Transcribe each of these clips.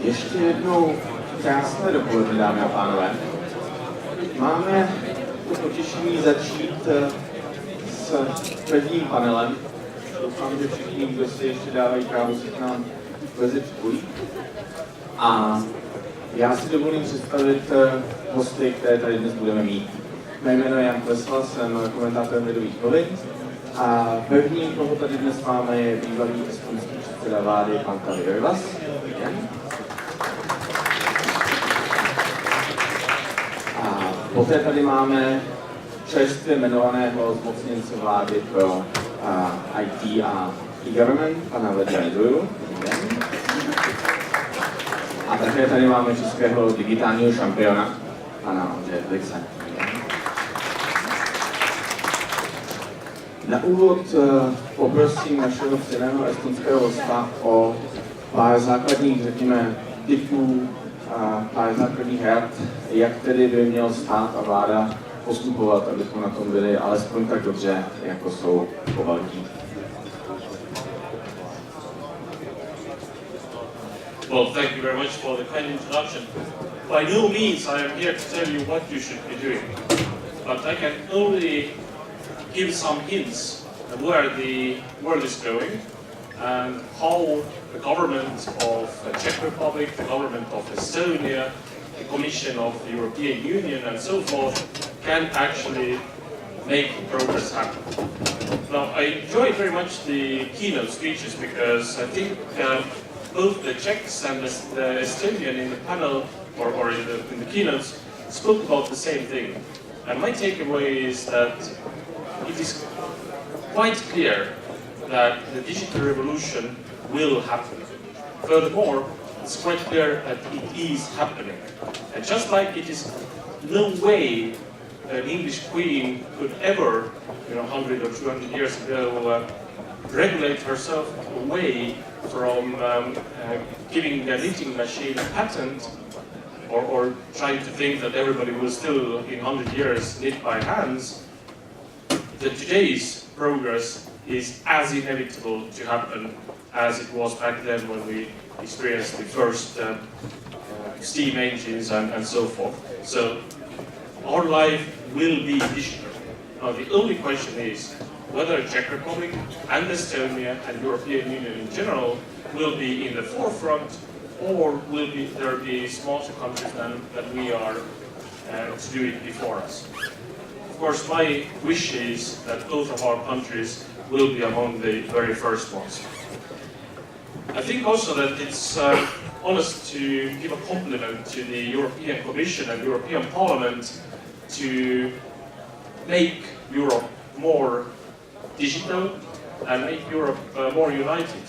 Ještě jednou krásné dopoledne, dámy a pánové. Máme to potěšení začít s prvním panelem. Doufám, že všichni, kdo si ještě dávají kávu, se k nám brzy připojí. A já si dovolím představit hosty, které tady dnes budeme mít. Mé jméno je Klesla, jsem komentátorem Lidových novin. A první, koho tady dnes máme, je bývalý estonský předseda vlády, pan Taavi Rõivas. A poté tady máme čerstvě jmenovaného zmocněnce vlády pro IT a eGovernment, pana Vladimíra Dzurilla. A také tady máme českého digitálního šampiona, pana Ondřeje Felixe. Na úvod poprosím našeho ctěného estonského hosta o pár základních, řekněme, tipů a pár základních rad, jak tedy by měl stát a vláda postupovat, abychom na tom byli alespoň tak dobře, jako jsou po Baltí. Well, thank you very much for the kind introduction. By no means I am here to tell you what you should be doing, but I can only give some hints of where the world is going and how the government of the Czech Republic, the government of Estonia, the Commission of the European Union and so forth can actually make progress happen. Now, I enjoyed very much the keynote speeches because I think both the Czechs and the Estonian in the panel or in the keynotes spoke about the same thing. And my takeaway is that it is quite clear that the digital revolution will happen. Furthermore, it's quite clear that it is happening. And just like it is no way an English queen could ever, 100 or 200 years ago, regulate herself away from giving a knitting machine a patent or trying to think that everybody will still, in 100 years, knit by hands, that today's progress is as inevitable to happen as it was back then when we experienced the first steam engines and so forth. So our life will be digital. Now the only question is whether Czech Republic and Estonia and European Union in general will be in the forefront, or will there be smaller countries that we are to do it before us. Of course, my wish is that both of our countries will be among the very first ones. I think also that it's honest to give a compliment to the European Commission and European Parliament to make Europe more digital and make Europe more united.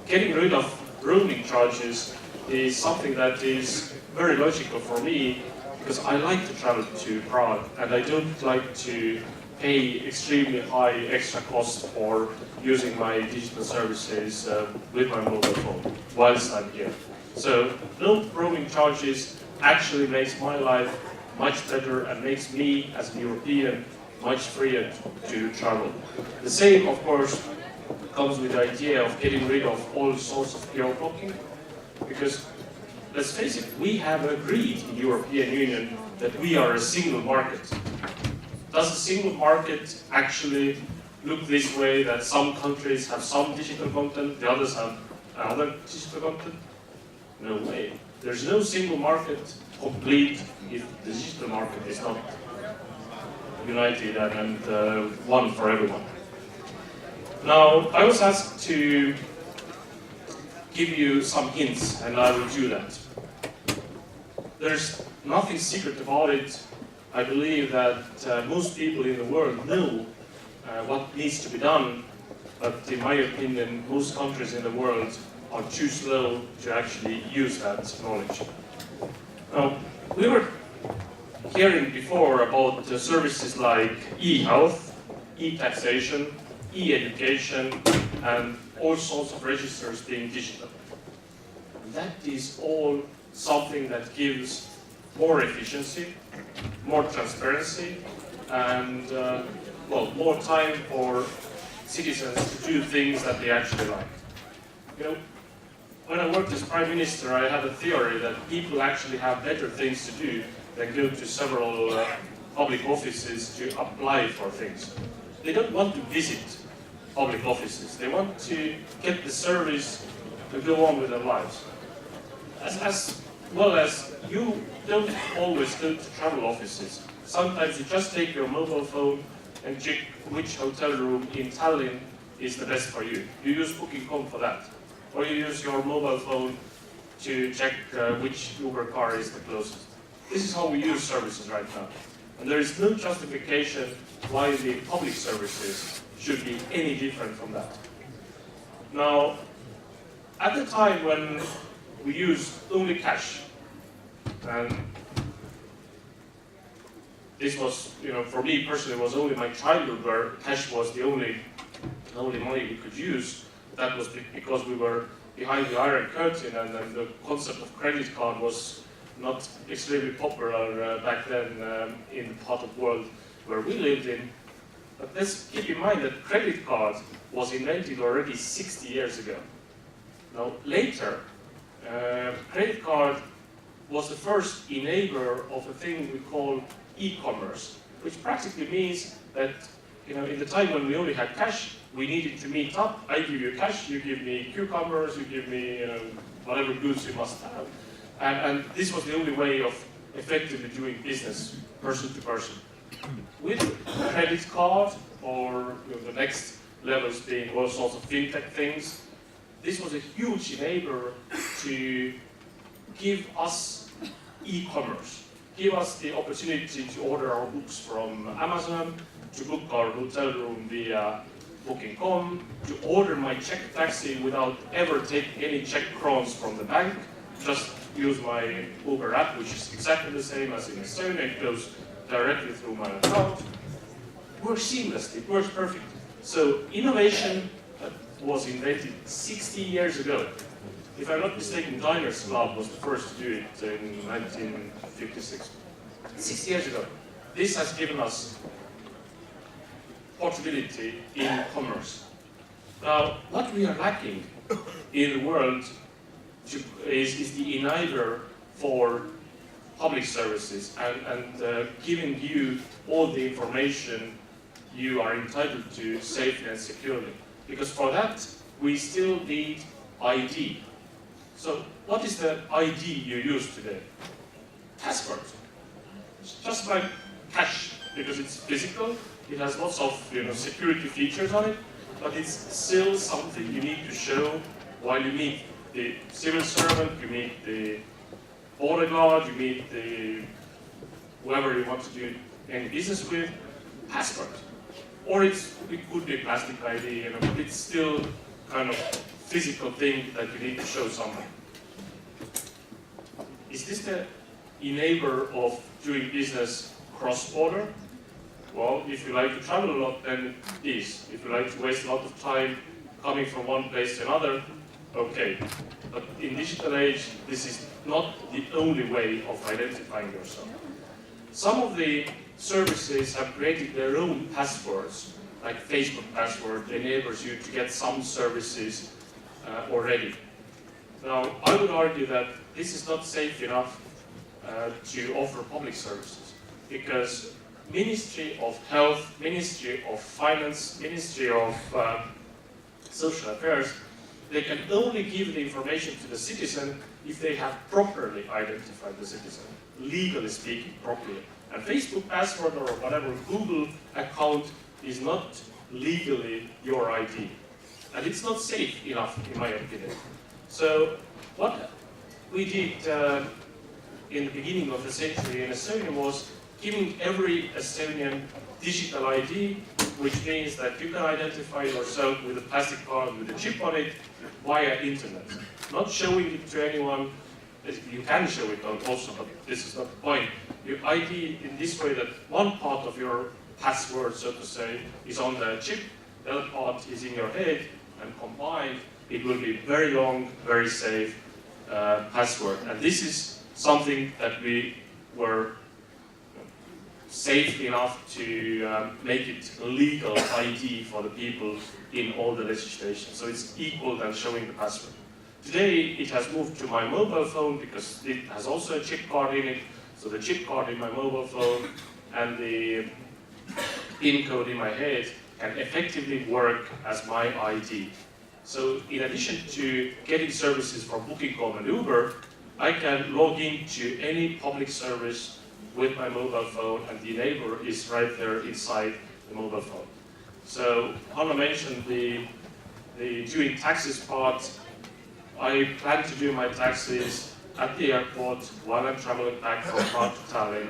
Getting rid of roaming charges is something that is very logical for me because I like to travel to Prague and I don't like to pay extremely high extra cost for using my digital services with my mobile phone whilst I'm here. So no roaming charges actually makes my life much better and makes me as a European much freer to travel. The same, of course, comes with the idea of getting rid of all sorts of geo-blocking, because let's face it, we have agreed in the European Union that we are a single market. Does the single market actually look this way, that some countries have some digital content, the others have other digital content? No way. There's no single market complete if the digital market is not united and one for everyone. Now, I was asked to give you some hints, and I will do that. There's nothing secret about it. I believe that most people in the world know what needs to be done, but in my opinion, most countries in the world are too slow to actually use that knowledge. Now, we were hearing before about services like e-health, e-taxation, e-education, and all sorts of registers being digital. That is all something that gives more efficiency, more transparency, and more time for citizens to do things that they actually like. when I worked as Prime Minister, I had a theory that people actually have better things to do than go to several public offices to apply for things. They don't want to visit public offices. They want to get the service to go on with their lives. As well as you don't always go to travel offices. Sometimes you just take your mobile phone and check which hotel room in Tallinn is the best for you. You use Booking.com for that. Or you use your mobile phone to check which Uber car is the closest. This is how we use services right now. And there is no justification why the public services should be any different from that. Now, at the time when we used only cash, and this was, for me personally, was only my childhood where cash was the only money we could use. That was because we were behind the Iron Curtain, and then the concept of credit card was not extremely popular back then in the part of the world where we lived in. But let's keep in mind that credit card was invented already 60 years ago. Now, later, credit card was the first enabler of a thing we call e-commerce, which practically means that in the time when we only had cash, we needed to meet up. I give you cash, you give me cucumbers, you give me whatever goods you must have. And this was the only way of effectively doing business, person to person. With credit card, or the next levels being all sorts of fintech things, this was a huge enabler to give us e-commerce, give us the opportunity to order our books from Amazon, to book our hotel room via Booking.com, to order my Czech taxi without ever taking any Czech crowns from the bank, just use my Uber app, which is exactly the same as in Estonia. It goes directly through my account. It works seamlessly, it works perfectly. So innovation was invented 60 years ago. If I'm not mistaken, Diners Club was the first to do it in 1956. 60 years ago. This has given us portability in commerce. Now, what we are lacking in the world is the enabler for public services and giving you all the information you are entitled to safely and securely. Because for that, we still need ID. So what is the ID you use today? Passport. It's just like cash, because it's physical, it has lots of security features on it, but it's still something you need to show while you meet the civil servant, you meet the border guard, you meet the whoever you want to do any business with. Passport. Or it could be plastic ID, but it's still kind of physical thing that you need to show someone. Is this the enabler of doing business cross-border? Well, if you like to travel a lot, then it is. If you like to waste a lot of time coming from one place to another, okay. But in digital age, this is not the only way of identifying yourself. Some of the services have created their own passwords, like Facebook password enables you to get some services already. Now, I would argue that this is not safe enough to offer public services, because Ministry of Health, Ministry of Finance, Ministry of Social Affairs, they can only give the information to the citizen if they have properly identified the citizen, legally speaking, properly. And Facebook password or whatever Google account is not legally your ID. And it's not safe enough, in my opinion. So what we did in the beginning of the century in Estonia was giving every Estonian digital ID, which means that you can identify yourself with a plastic card with a chip on it via internet. Not showing it to anyone. You can show it also, but this is not the point. You ID in this way that one part of your password, so to say, is on the chip, the other part is in your head, and combined, it will be very long, very safe password. And this is something that we were safe enough to make it legal ID for the people in all the legislation. So it's equal than showing the password. Today it has moved to my mobile phone because it has also a chip card in it. So the chip card in my mobile phone and the PIN code in my head can effectively work as my ID. So in addition to getting services from Booking.com and Uber, I can log into any public service with my mobile phone, and the enabler is right there inside the mobile phone. So Hanna mentioned the doing taxes part. I plan to do my taxes at the airport while I'm traveling back from Prague to Tallinn.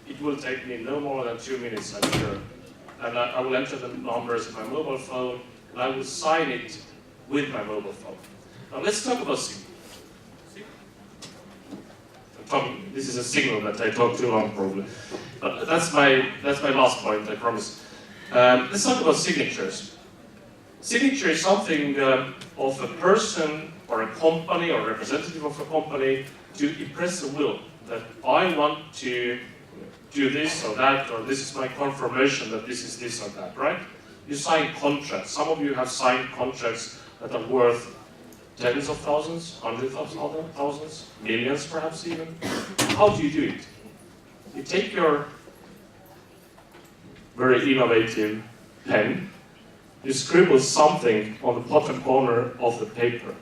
It will take me no more than 2 minutes, I'm sure. And I will enter the numbers in my mobile phone, and I will sign it with my mobile phone. Now let's talk about this is a signal that I talk too long, probably. But that's my last point, I promise. Let's talk about signatures. Signature is something of a person or a company or representative of a company to impress a will that I want to do this or that, or this is my confirmation that this is this or that, right? You sign contracts. Some of you have signed contracts that are worth tens of thousands, hundreds of thousands, millions perhaps even. How do you do it? You take your very innovative pen, you scribble something on the bottom corner of the paper.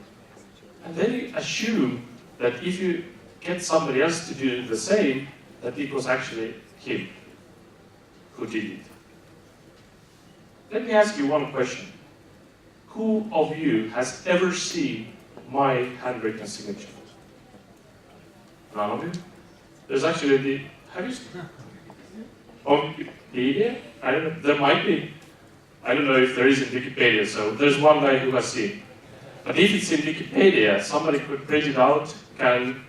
And then you assume that if you get somebody else to do the same, that it was actually him who did it. Let me ask you one question. Who of you has ever seen my handwritten signature? None of you? There's actually have you seen? On Wikipedia? I don't know, there might be. I don't know if there is in Wikipedia, so there's one guy who has seen. But if it's in Wikipedia, somebody could print it out, can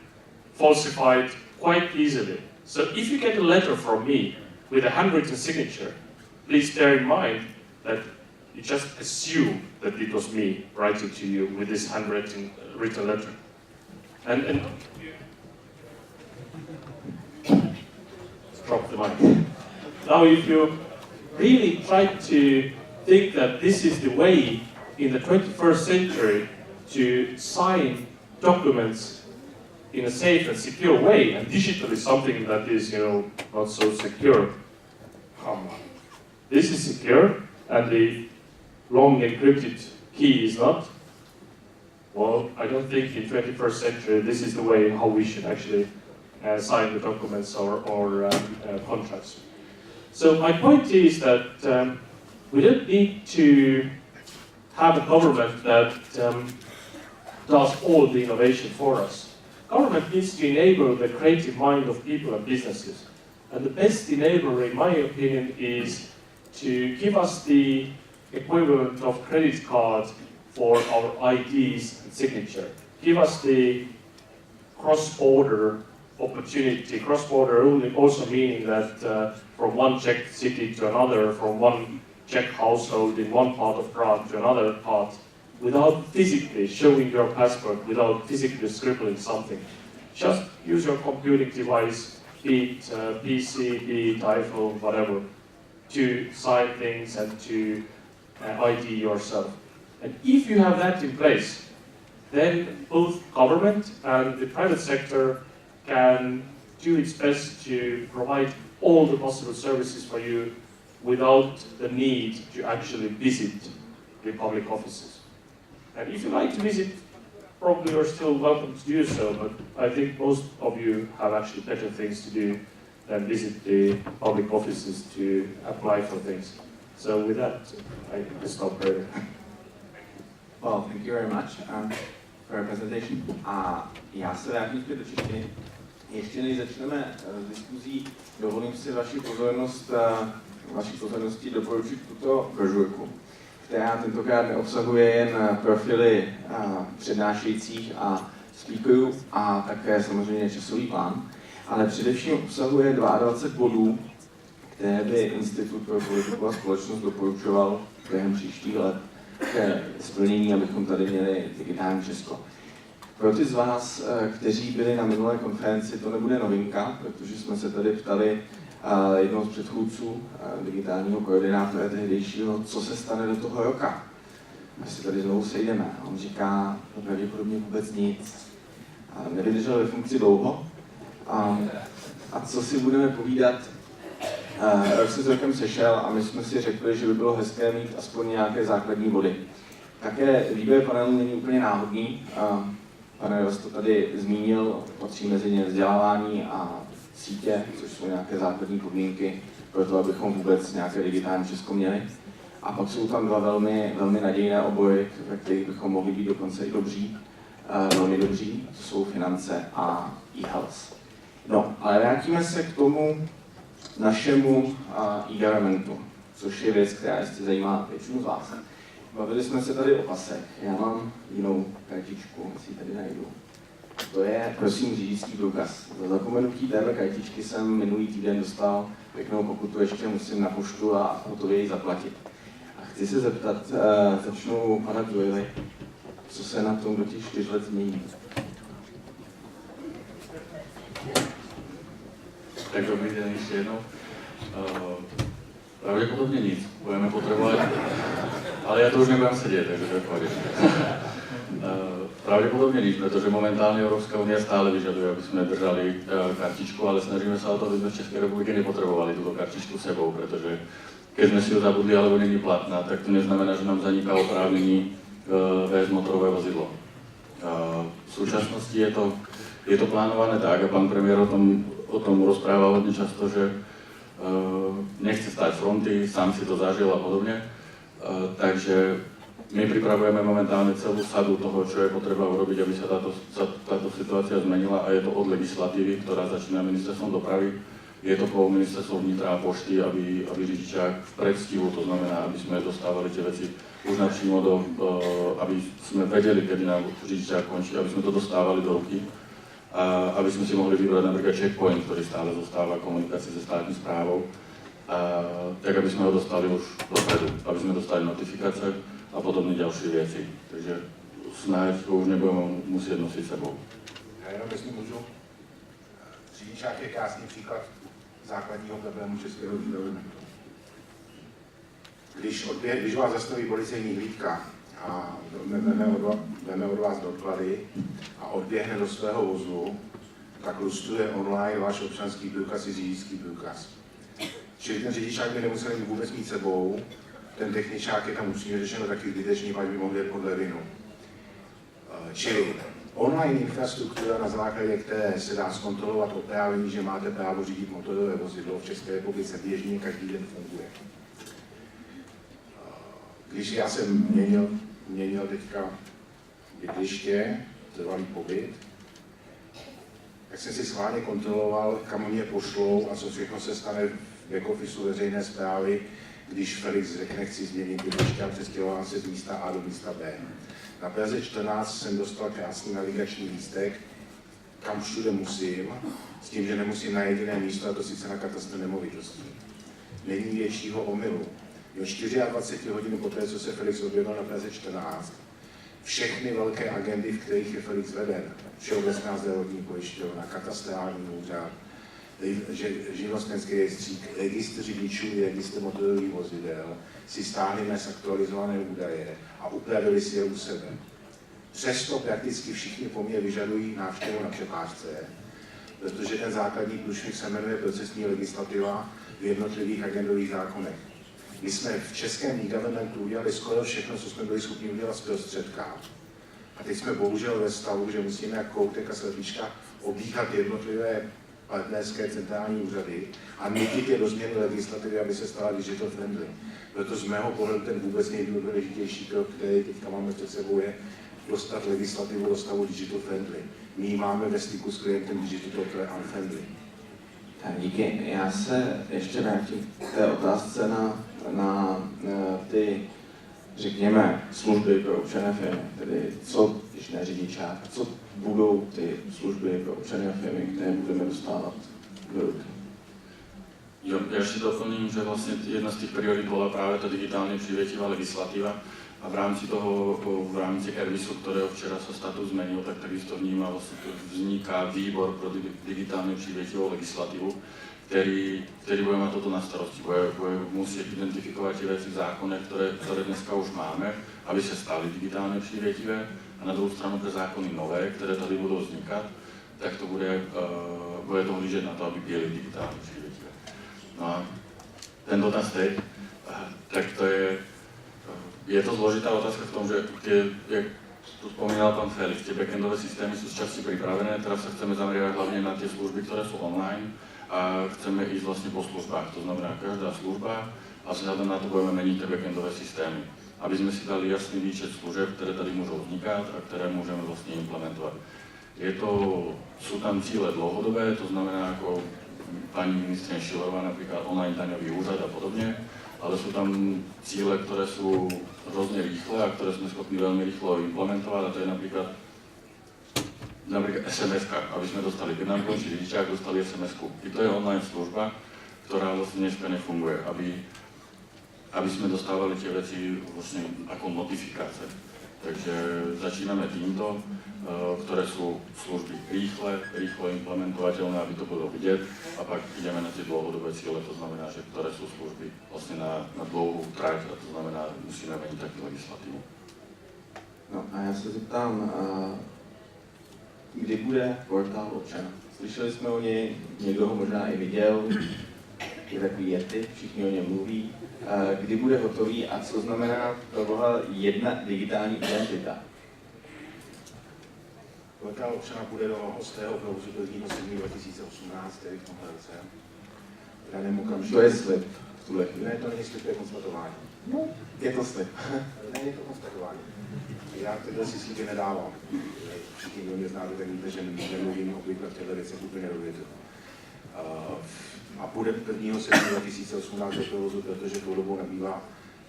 falsify it quite easily. So if you get a letter from me with a handwritten signature, please bear in mind that you just assume that it was me writing to you with this handwritten letter. And drop the mic. Now, if you really try to think that this is the way in the 21st century to sign documents in a safe and secure way, and digital is something that is, not so secure. Come on. This is secure, and the long encrypted key is not. Well, I don't think in 21st century this is the way how we should actually sign the documents or contracts. So my point is that we don't need to have a government that does all the innovation for us. Government needs to enable the creative mind of people and businesses. And the best enabler, in my opinion, is to give us the equivalent of credit card for our IDs and signature. Give us the cross-border opportunity. Cross-border also meaning that from one Czech city to another, from one Czech household in one part of Prague to another part, without physically showing your passport, without physically scribbling something. Just use your computing device, be it PC, be it iPhone, whatever, to sign things and to ID yourself. And if you have that in place, then both government and the private sector can do its best to provide all the possible services for you without the need to actually visit the public offices. And if you like to visit, probably you're still welcome to do so, but I think most of you have actually better things to do than visit the public offices to apply for things. So with that, I stop there. Well, thank you very much for your presentation. A já se vrátím zpět do češtiny. Ještě než začneme s diskuzí, dovolím si vaši pozornosti doporučit tuto brožurku, která tentokrát neobsahuje jen profily přednášejících a speakerů a také samozřejmě časový plán, ale především obsahuje 22 bodů, které by Institut pro politiku a společnost doporučoval během příštích let ke splnění, abychom tady měli Digitální Česko. Pro ty z vás, kteří byli na minulé konferenci, to nebude novinka, protože jsme se tady ptali jednoho z předchůdců digitálního koordinátora tehdejšího, co se stane do toho roka. až se tady znovu sejdeme. A on říká, no pravděpodobně vůbec nic. A nevydržel ve funkci dlouho. A co si budeme povídat, rok se s rokem sešel a my jsme si řekli, že by bylo hezké mít aspoň nějaké základní body. Také výběr panelu není úplně náhodný. Pan Rõivas to tady zmínil, patří mezi ně vzdělávání a sítě, což jsou nějaké základní podmínky pro to, abychom vůbec nějaké digitální Česko měli. A pak jsou tam dva velmi nadějné obory, ve kterých bychom mohli být dokonce i dobří, velmi dobří, to jsou finance a e-health. No, ale vrátíme se k tomu našemu eGovernmentu, což je věc, která jistě zajímá většinu z vás. Bavili jsme se tady o pasech. Já mám jinou kartičku, si ji tady najdu. To je, prosím, řidičský průkaz. Za zapomenutí téhle kartičky jsem minulý týden dostal pěknou pokutu, ještě musím na poštu a hotově ji zaplatit. A chci se zeptat, začnu pana Dzurilly, co se na tom do těch 4 let změní. Tak dobrý den ještě jednou. Pravděpodobně nic, budeme potřebovat, ale já to už nebudem sedět, takže to je pohodě. Pravděpodobně nic, protože momentálně Evropská unie stále vyžaduje, aby jsme drželi kartičku, ale snažíme se o to, aby jsme v České republice nepotřebovali tuto kartičku sebou, protože když jsme si ho zabudli, alebo není platná, tak to neznamená, že nám zaniká oprávnění vést motorové vozidlo. V současnosti je to plánované tak, a pan premiér o tom rozprával hodně často, že nechce stát fronty, sám si to zažil a podobně. Takže my pripravujeme momentálne celú sadu toho, čo je potreba urobiť, aby sa táto situácia zmenila, a je to od legislatívy, ktorá začína ministerstvom dopravy, je to po ministerstvu vnitra a pošty, aby řidičák v predstihu, to znamená, aby sme dostávali tie veci už napřímo aby sme vedeli, kedy nám řidičák končí, aby sme to dostávali do ruky, a aby sme si mohli vybrať napríklad checkpoint, ktorý stále zostáva komunikácii se státní správou, tak aby sme ho dostali už dopredu, aby sme dostali notifikace a podobné další věci. Takže snáď to už nebudeme muset nosit sebou. Já jenom jestli můžu. Řidičák je krásný příklad základního problému českého eGovernmentu. Když vás zastaví policejní hlídka a veme od vás doklady a odběhne do svého vozu, tak lustruje online váš občanský průkaz i řidičský průkaz. Čili ten řidičák by nemusel vůbec mít sebou, ten techničák je tam upřímně řečeno taky zbytečný, pak by mohl jít podle vinu. Čili online infrastruktura, na základě které se dá zkontrolovat oprávnění, že máte právo řídit motorové vozidlo, v České republice běžně každý den funguje. Když já jsem měnil teďka bydliště, trvalý pobyt, tak jsem si schválně kontroloval, kam mě pošlou a co všechno se stane v back-officeu veřejné správy, když Felix řekne, chci změnit bydliště a přestěhovám se z místa A do místa B. Na Praze 14 jsem dostal krásný navigační lístek, kam všude musím, s tím, že nemusím na jediné místo, a to sice na katastr nemovitostí. Není většího omylu. Do 24 hodin poté, co se Felix objevil na Praze 14, všechny velké agendy, v kterých je Felix veden, Všeobecná zdravotní pojišťovna, katastrální úřad, živnostenský rejstřík, registr řidičů, registr motorových vozidel, si stáhli dnes aktualizované údaje a upravili si je u sebe. Přesto prakticky všichni po mně vyžadují návštěvu na přepážce, protože ten základní průšvih se jmenuje procesní legislativa v jednotlivých agendových zákonech. My jsme v českém eGovernmentu udělali skoro všechno, co jsme byli schopni udělat zprostředka. A teď jsme bohužel ve stavu, že musíme jak koutek a slepička obíhat jednotlivé partnerské centrální úřady a nutit je do změny legislativy, aby se stala digital friendly. Proto z mého pohledu ten vůbec nejdůležitější krok, který teďka máme před sebou, je dostat legislativu do stavu digital friendly. My máme ve styku s klientem digital unfriendly. Tak díky. Já se ještě vrátím k té otázce na ty, řekněme, služby pro občany a firmy. Tedy co, když ne řidičák, co budou ty služby pro občany a firmy, které budeme dostávat do ruky? Jo, já ještě doplním, že vlastně jedna z těch priorit byla právě ta digitálně přívětivá legislativa, A v rámci Ervisu, ktorého včera sa status zmenil, tak takisto vníma, vlastne vzniká výbor pro digitálne přívětivou legislativu, který bude mať toto na starosti. Bude musieť identifikovať tie veci v zákonech, ktoré dneska už máme, aby se staly digitálne přívětivé. A na druhou stranu pre zákony nové, které tady budou vznikat, tak to bude to hlížet na to, aby byly digitálne přívětivé. No a ten dotaz teď, tak to je to zložitá otázka v tom, že jak tu spomínal pan Felix, tie backendové systémy sú z časti pripravené, teraz sa chceme zameriavať hlavne na tie služby, ktoré sú online a chceme ísť vlastne po službách, to znamená každá služba a vzhľadom na to budeme meniť tie backendové systémy, aby sme si dali jasný výčet služeb, ktoré tady môžu vznikať a ktoré môžeme vlastne implementovať. Sú tam cíle dlouhodobé, to znamená ako pani ministryně Šilerová, napríklad online daňový úřad a podobne, ale sú tam cíle, ktoré sú hrozne rýchle a ktoré sme schopni veľmi rýchlo implementovať a to je napríklad SMS-ka, aby sme dostali, keď nám končí řidičák, dostali SMS-ku. I to je online služba, ktorá vlastne dneska nefunguje, aby sme dostávali tie veci vlastne ako notifikácie. Takže začíname týmto, ktoré sú služby rýchlo implementovateľné, aby to bolo vidieť a pak ideme na tie dlouhodobé cíle, to znamená, že ktoré sú služby vlastne na dlouhou trať a to znamená, musíme meniť takú legislatívu. No a já se zeptám, kdy bude portál občana? Slyšeli jsme o něj, někdo ho možná i viděl, je takový Yeti, všichni o něm mluví. Kdy bude hotový a co znamená proboha jedna digitální identita? Portál občana bude do hostého provozu do 1. 2018, tedy v tomhle roce. V daném okamžiku. To je slib v tuhle chvíli. Ne, to není slib, to je konstatování. No, je to slib. Není to konstatování. Já tyhle si sliby nedávám. Všichni, kdo mě znáte, tak víte, že nemluvím obvykle v těchto věcech úplně dovědu. A bude 1. 7. 2018 do provozu, protože tou dobou nabývá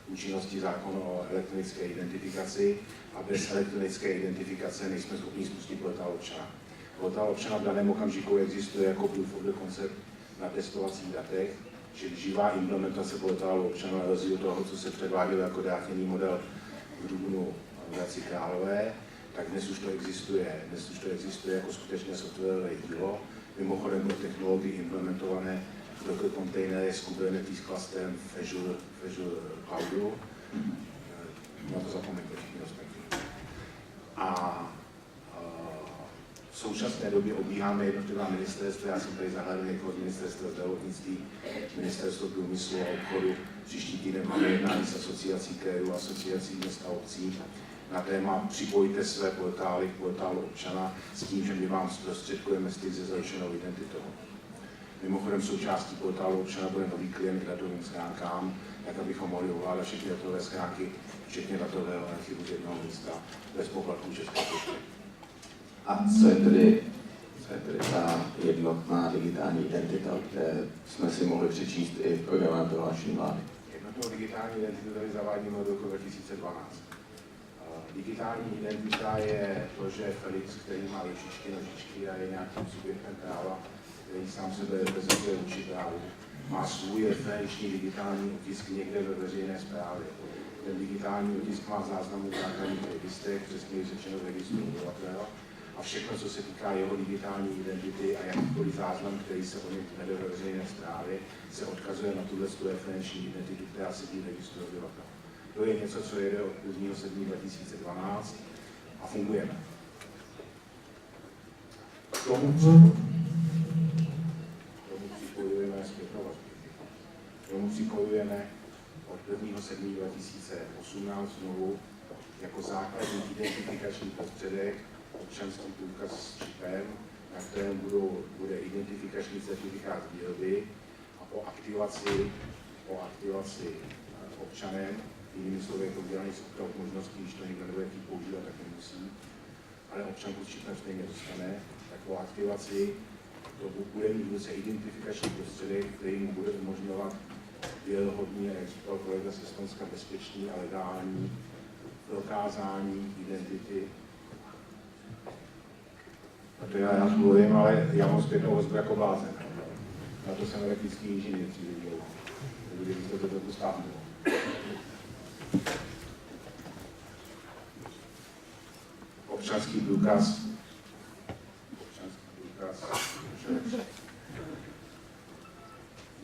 účinnosti zákon o elektronické identifikaci a bez elektronické identifikace nejsme schopni spustit portál občana. Portál občana v daném okamžiku existuje jako proof of the concept na testovacích datech, čili živá implementace portálu občana na rozdíl toho, co se předváděl jako drátěný model v dubnu v Hradci Králové, tak dnes už to existuje jako skutečné softwarové dílo, mimochodem pro technologii implementované Docker kontejnery s Kubernetes klastrem v Azure Cloudu. Na to zapomeňte všichni ostatní. A v současné době obíháme jednotlivá ministerstva. Já jsem tady zahledl někoho z Ministerstva zdravotnictví, Ministerstvo průmyslu a obchodu. Příští týden máme jednání s asociací krajů a asociací měst a obcí na téma připojte své portály k portálu občana s tím, že my vám zprostředkujeme styk se zaručenou identitou. Mimochodem součástí portálu občana bude nový klient k datovým schránkám, tak abychom mohli ovládat všechny datové schránky, včetně datového archivu z jednoho místa, bez poplatků České pošty. A co je tedy ta jednotná digitální identita, o které jsme si mohli přečíst i v programovém prohlášení vlády? Jednotnou digitální identitu tady zavádíme od roku 2012. Digitální identita je to, že Felix, který má ručičky, nožičky a je nějakým subjektem práva, který sám sebe reprezentuje vůči právu, má svůj referenční digitální otisk někde ve veřejné správě. Ten digitální otisk má záznam v základních registrech, přesně řečeno v registru obyvatel, a všechno, co se týká jeho digitální identity a jakýkoliv záznam, který se o něm vede ve veřejné správě, se odkazuje na tuhle referenční identitu, která sedí v registru obyvatel. To je něco, co jede od 1. 7. 2012 a fungujeme. K tomu připojujeme zpětnou vazbu. K tomu připojujeme od 1. 7. 2018 znovu jako základní identifikační prostředek občanský průkaz s čipem, na kterém bude identifikační certifikát výroby a po aktivaci občanem, jinými slovy, je to udělaný s opt-out možností, když to někdo nebude chtít používat, tak nemusí, ale občanku s čipem stejně dostane, tak po aktivaci to bude mít v ruce identifikační prostředek, který mu bude umožňovat věrohodný, jak říkal kolega z Estonska, bezpečný a legální prokázání identity. A to já mluvím, ale já mám zpětnou vazbu jako blázen. Na to jsem elektrický inženýr příliš dlouho. Kdybyste to trochu stáhnout. občanský průkaz,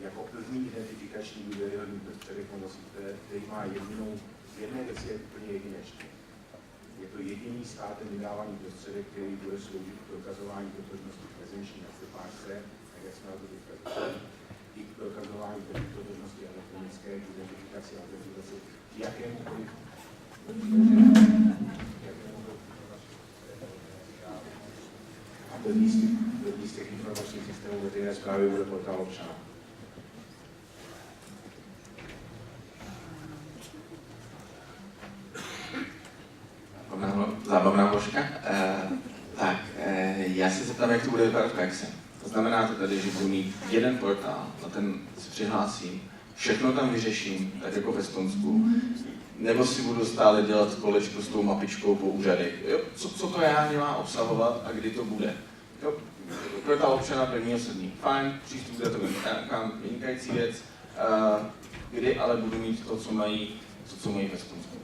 jako první identifikační důvěryhodný prostředek nosíte, který má jedné věci je úplně jedinečný. Je to jediný státem vydávaný prostředek, který bude sloužit k prokazování totožnosti prezenční na stepáčce, tak jak jsme na to teďka říkali, i k prokazování totožnosti elektronické, k identifikaci a autentizaci jakémukoliv a první z těch informačních systémů veřejné správy bude portál občana. Zábavná vložka. Já se zeptám, jak to bude vypadat v praxi. To znamená to tady, že budu mít jeden portál, na ten se přihlásím, všechno tam vyřeším, tak jako v Estonsku, nebo si budu stále dělat kolečko s tou mapičkou po úřadech. Jo, co to reálně má obsahovat a kdy to bude. Jo, portál občana 1.7. Fajn, přístup k datovým account, vynikající věc, kdy ale budu mít to, co mají v Estonsku.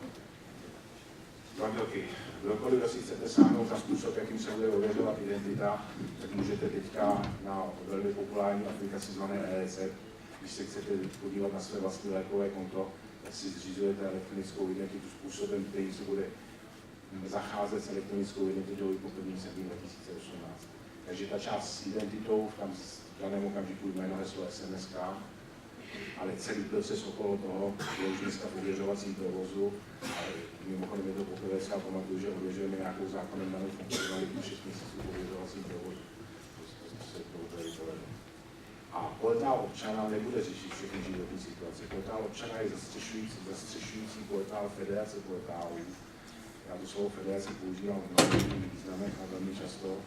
Kdokoliv, kdo si chcete sáhnout na způsob, jakým se bude ověřovat identita, tak můžete teďka na velmi populární aplikaci zvané e-recept. Když se chcete podívat na své vlastní lékové konto, tak si zřizujete elektronickou identitu způsobem, který se bude zacházet s elektronickou identitou i po 1. srpnu 2018. Takže ta část s identitou, tam v daném okamžiku jméno heslo SMS, ale celý proces okolo toho je už dneska v ověřovacím provozu. Mimochodem je to poprvé, já pamatuju, že ověřujeme nějakou zákonem danou funkcionalitu 6 měsíců v ověřovacím provozu. A portál občana nebude řešit všechny životní situace. Portál občana je zastřešující portál federace portálů. Já to slovo federace používám v mnohých významech a velmi často.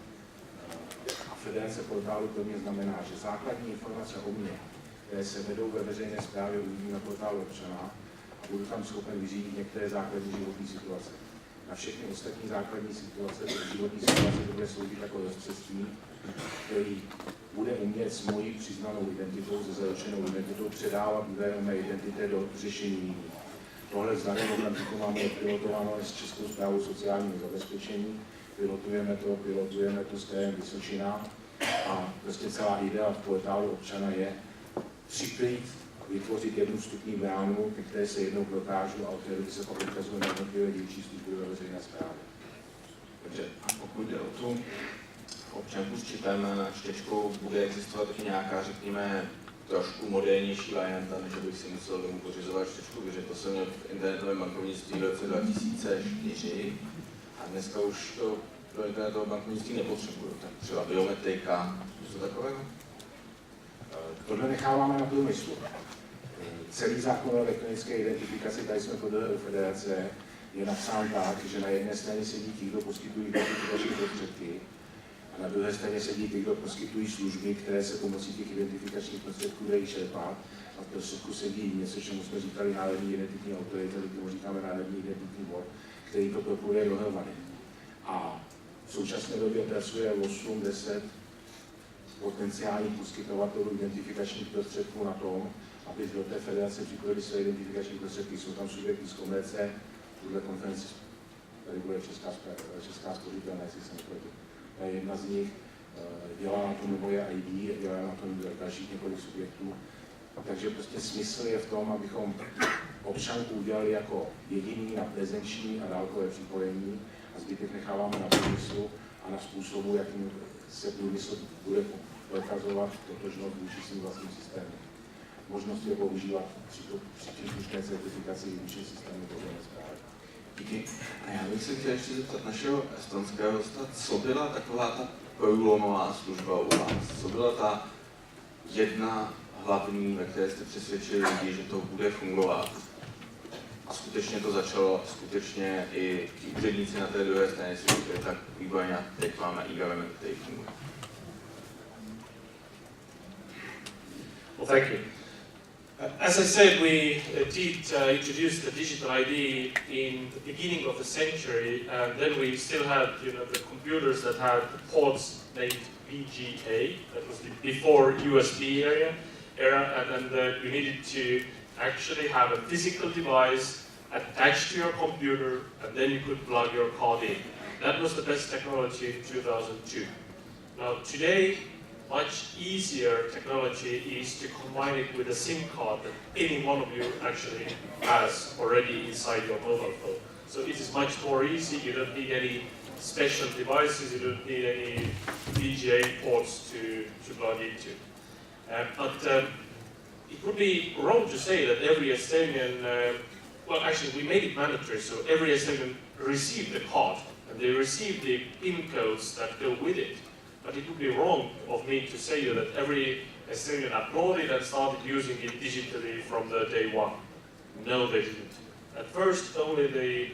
A federace portálu pro mě znamená, že základní informace o mně, které se vedou ve veřejné správě, uvidím na portálu občana a budu tam schopen vyřídit některé základní životní situace. Na všechny ostatní základní situace, životní situace, to bude sloužit jako rozpřesní, který bude umět s mojí přiznanou identitou, se zaručenou identitou, předávat údaje o mé identitě do řešení jiných. Tohle v daném okamžiku máme pilotováno s Českou správou sociálního zabezpečení, pilotujeme to s krajem Vysočina a prostě celá idea v portálu občana je přikrýt, vytvořit jednu vstupní bránu, ke které se jednou prokážu a od té doby se pak ukazuje na jednotlivé dílčí služby ve veřejné správě. Takže pokud jde o tu občanku s čipem na čtečkou, bude existovat i nějaká, řekněme, trošku modernější varianta, než bych si musel domů pořizovat čtečku, protože to jsem měl v internetovém bankovnictví v roce 2004 a dneska už to do internetového bankovnictví nepotřebuju. Tak třeba biometrika, něco takového? Tohle necháváme na průmyslu. Celý zákon o elektronické identifikaci, tady jsme podle federace, je napsán tak, že na jedné straně sedí ti, kdo poskytují identifikační prostředky, a na druhé straně sedí ti, kdo poskytují služby, které se pomocí těch identifikačních prostředků dají čerpat. A v prostředku sedí něco, čemu jsme říkali národní identitní autorita, tomu říkáme národní identitní bod, který to propojuje dohromady. A v současné době pracuje 8-10 potenciálních poskytovatelů identifikačních prostředků na tom, aby do té federace připojili své identifikační prostředky. Jsou tam subjekty z komerce, tuhle konferenci, tady bude Česká spořitelná, jestli se nepletu. Jedna z nich dělá na tom moje ID, dělá na tom dalších několik subjektů. Takže prostě smysl je v tom, abychom občanku udělali jako jediný na prezenční a dálkové připojení a zbytek necháváme na průmyslu a na způsobu, jakým se průmysl bude prokazovat totožnost vůči svým vlastním systémům. Možnost je používat při příslušné certifikaci vůči systému veřejné správy. Díky. A já bych se chtěl ještě zeptat našeho estonského hosta, co byla taková ta průlomová služba u vás? Co byla ta jedna hlavní, ve které jste přesvědčili lidi, že to bude fungovat? A skutečně to začalo, skutečně i úředníci na té druhé straně si říkali, tak výborně, teď máme eGovernment, který funguje. Well, thank you. As I said, we did introduce the digital ID in the beginning of the century, and then we still had, the computers that had ports named VGA. That was before USB era, and then you needed to actually have a physical device attached to your computer, and then you could plug your card in. That was the best technology in 2002. Now today, much easier technology is to combine it with a SIM card that any one of you actually has already inside your mobile phone. So it is much more easy, you don't need any special devices, you don't need any VGA ports to plug into. But it would be wrong to say that every Estonian, well actually we made it mandatory, so every Estonian received the card and they received the PIN codes that go with it. But it would be wrong of me to say that every Estonian uploaded and started using it digitally from the day one. No, they didn't. At first, only the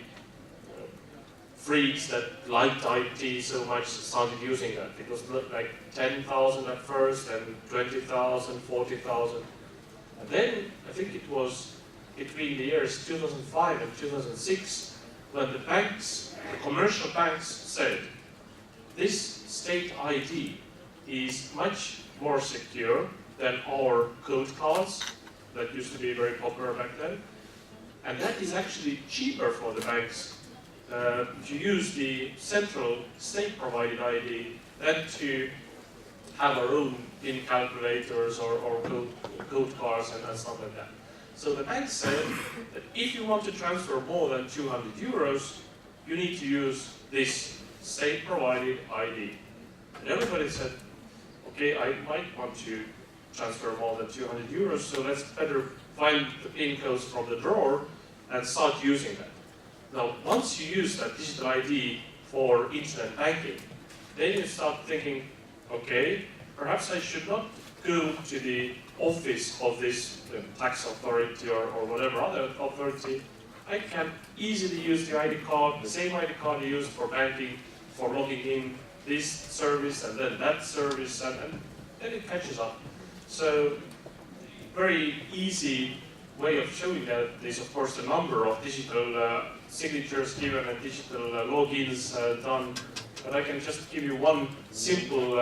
freaks that liked IT so much started using that. It was like 10,000 at first, and 20,000, 40,000. And then, I think it was between the years 2005 and 2006, when the banks, the commercial banks said, this state ID is much more secure than our code cards that used to be very popular back then. And that is actually cheaper for the banks to use the central state-provided ID than to have our own PIN calculators or code cards and stuff like that. So the bank said that if you want to transfer more than 200 euros, you need to use this state-provided ID. And everybody said, okay, I might want to transfer more than 200 euros, so let's better find the PIN codes from the drawer and start using that. Now, once you use that digital ID for internet banking, then you start thinking, okay, perhaps I should not go to the office of this tax authority or whatever other authority. I can easily use the ID card, the same ID card you use for banking, for logging in this service and then that service, and then it catches up. So, very easy way of showing that is, of course, the number of digital signatures given and digital logins done. But I can just give you one simple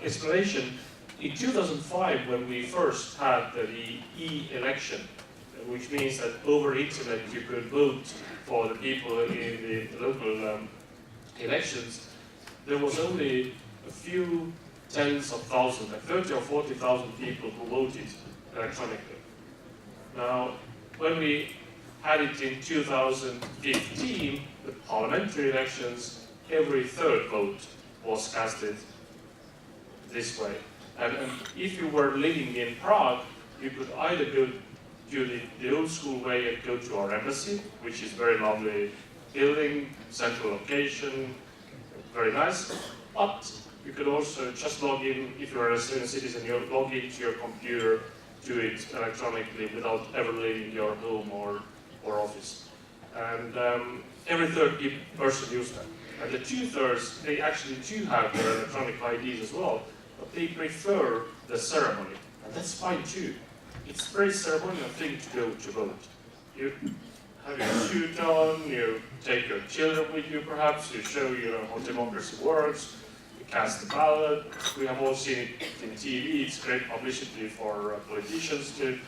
explanation. In 2005, when we first had the e-election, which means that over internet you could vote for the people in the local elections, there was only a few tens of thousands, like 30 or 40,000 people who voted electronically. Now, when we had it in 2015, the parliamentary elections, every third vote was casted this way. And if you were living in Prague, you could either go do the old school way and go to our embassy, which is very lovely building, central location, very nice. But you could also just log in, if you're a citizen, you log into your computer, do it electronically without ever leaving your home or office. And every third person used that. And the 2/3, they actually do have their electronic IDs as well, but they prefer the ceremony. And that's fine too. It's a very ceremonial thing to go to vote. You have your suit on, you take your children with you perhaps, you show how democracy works, you cast the ballot. We have all seen it in TV, it's great publicity for politicians to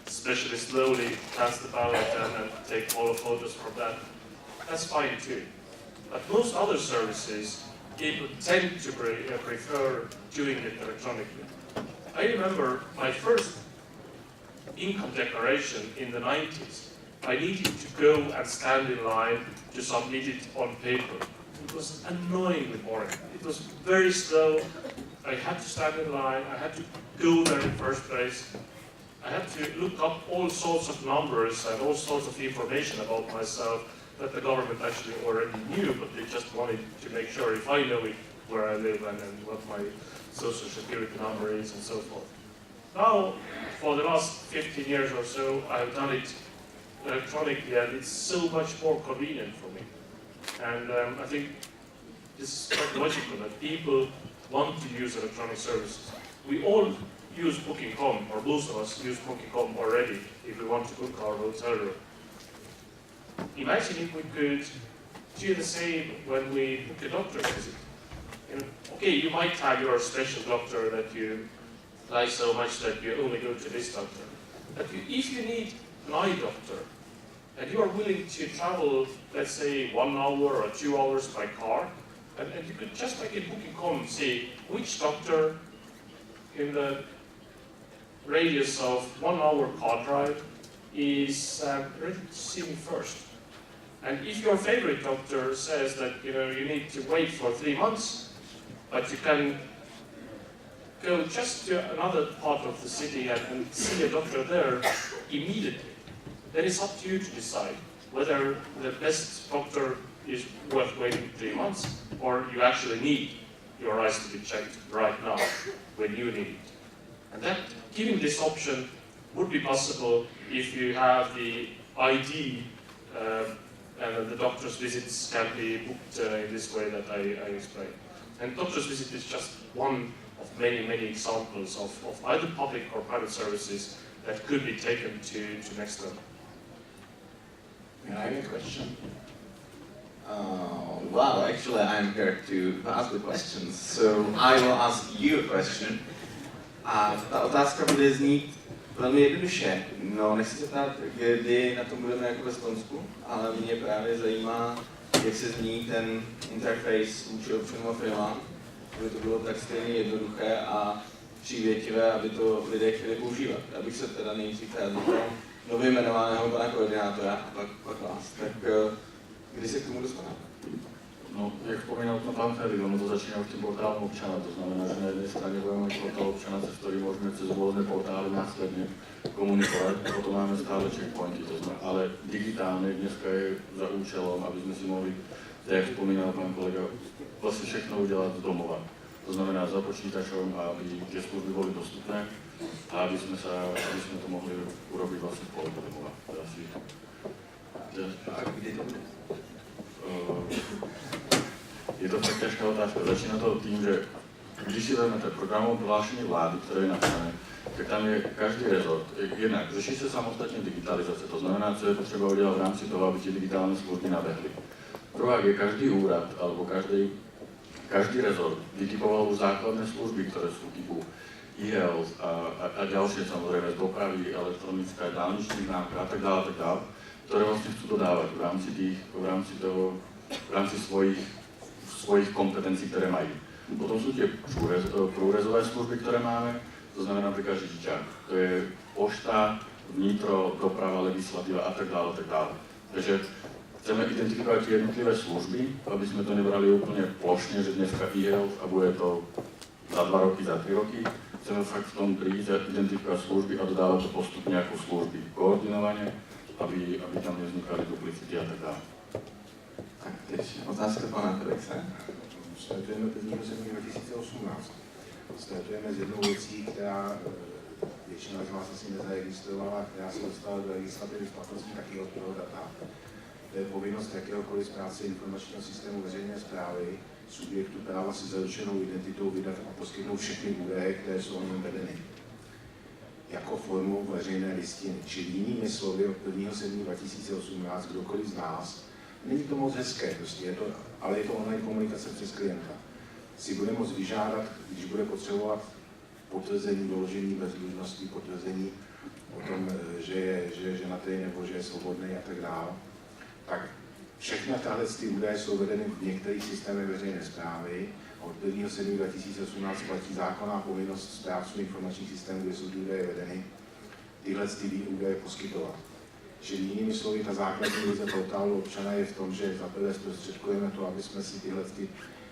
especially slowly cast the ballot and take all the photos from that. That's fine too. But most other services, people tend to prefer doing it electronically. I remember my first income declaration in the 90s. I needed to go and stand in line to submit it on paper. It was annoyingly boring. It was very slow. I had to stand in line. I had to go there in the first place. I had to look up all sorts of numbers and all sorts of information about myself that the government actually already knew, but they just wanted to make sure if I know it, where I live and what my social security number is and so forth. Now, for the last 15 years or so, I've done it electronically, and it's so much more convenient for me. And I think this is quite logical that people want to use electronic services. We all use Booking.com, or most of us use Booking.com already if we want to book our hotel room. Imagine if we could do the same when we book a doctor's visit. Okay, you might have your special doctor that you like so much that you only go to this doctor. But if you need an eye doctor, and you are willing to travel, let's say, 1 hour or 2 hours by car, and you could just like in booking.com see which doctor in the radius of 1 hour car drive is ready to see me first. And if your favorite doctor says that you need to wait for 3 months, but you can go just to another part of the city and see a doctor there immediately, then it's up to you to decide whether the best doctor is worth waiting 3 months, or you actually need your eyes to be checked right now when you need it. And that giving this option would be possible if you have the ID and the doctor's visits can be booked in this way that I explained. And doctor's visit is just one of many, many examples of either public or private services that could be taken to next level. May I have a question? Wow, actually I'm here to ask the questions, so I will ask you a question. A ta otázka bude znít velmi jednoduše. No, nechci se ptát, kdy na tom budeme jako v Estonsku, ale mě právě zajímá, jak se změní ten interface vůči občanům a firmám, aby to bylo tak stejně jednoduché a přívětivé, aby to lidé chtěli používat. Abych se teda nejdřív zeptal nově jmenovaného pana koordinátora a pak vás. Tak kdy se k tomu dostaneme? No, jak vzpomínal to pan Felix, ono to začíná už tím portálem občana, to znamená, že na jedné straně budeme mít portál občana, cez ktorý môžeme cez rôzne portály následne komunikovať, potom máme stále checkpointy, to znamená, ale digitálne dneska je za účelom, aby sme si mohli, jak vzpomínal pán kolega, vlastne všechno udelať z domova. To znamená za počítačom, aby tie služby boli dostupné a aby sme to mohli urobiť vlastne v pohodě domova. A kdy to bude? Je to tak ťažká otázka. Začína to tým, že když si vezmete programové prohlášení vlády, ktoré je napsané, tak tam je každý rezort. Jednak řeší se samostatně digitalizace, to znamená, co je potřeba udělat v rámci toho, aby ti digitální služby nabehly. Druhá je každý úrad, alebo každý rezort vytipoval už základné služby, ktoré sú typu e-health a ďalšie samozrejme z dopravy, elektronická, dálniční známka a tak dále, ktoré vlastne chcú dodávať v rámci svojich kompetencí, ktoré majú. Potom sú tie průrezové služby, ktoré máme, to znamená napríklad řidičák. To je pošta, vnitro, doprava, legislatíva a tak dále. Takže chceme identifikovať tie jednotlivé služby, aby sme to nebrali úplne plošne, že dneska e-health a bude to za 2 roky, za 3 roky. Chceme fakt v tom prísť a identifikovať služby a dodávať to postupne ako služby koordinovane, aby tam nevznikali duplicity a tak dále. Tak teď otázka pana Felixe. Startujeme 1. 7. 2018. Startujeme s jednou věcí, která většina z vás asi nezaregistrovala, která se dostala do legislativy v platnosti taky od toho data. To je povinnost jakéhokoliv správce informačního systému veřejné správy, subjektu práva se zaručenou identitou vydat a poskytnout všechny údaje, které jsou o něm vedeny jako formou veřejné listiny. Čili jinými slovy od 1. 7. 2018 kdokoliv z nás, není to moc hezké, prostě ale je to online komunikace přes klienta, si bude moct vyžádat, když bude potřebovat potvrzení, doložení bezdlužnosti, potvrzení o tom, že je ženatý nebo že je svobodný a tak dále, tak všechny ty údaje jsou vedeny v některých systémech veřejné správy. Od 1. 7. 2018 platí zákonná povinnost správců informačních systémů, kde jsou ty údaje vedeny, tyhle údaje poskytovat. Čili jinými slovy, ta základní vize portálu občana je v tom, že zaprvé zprostředkujeme to, aby jsme si tyhle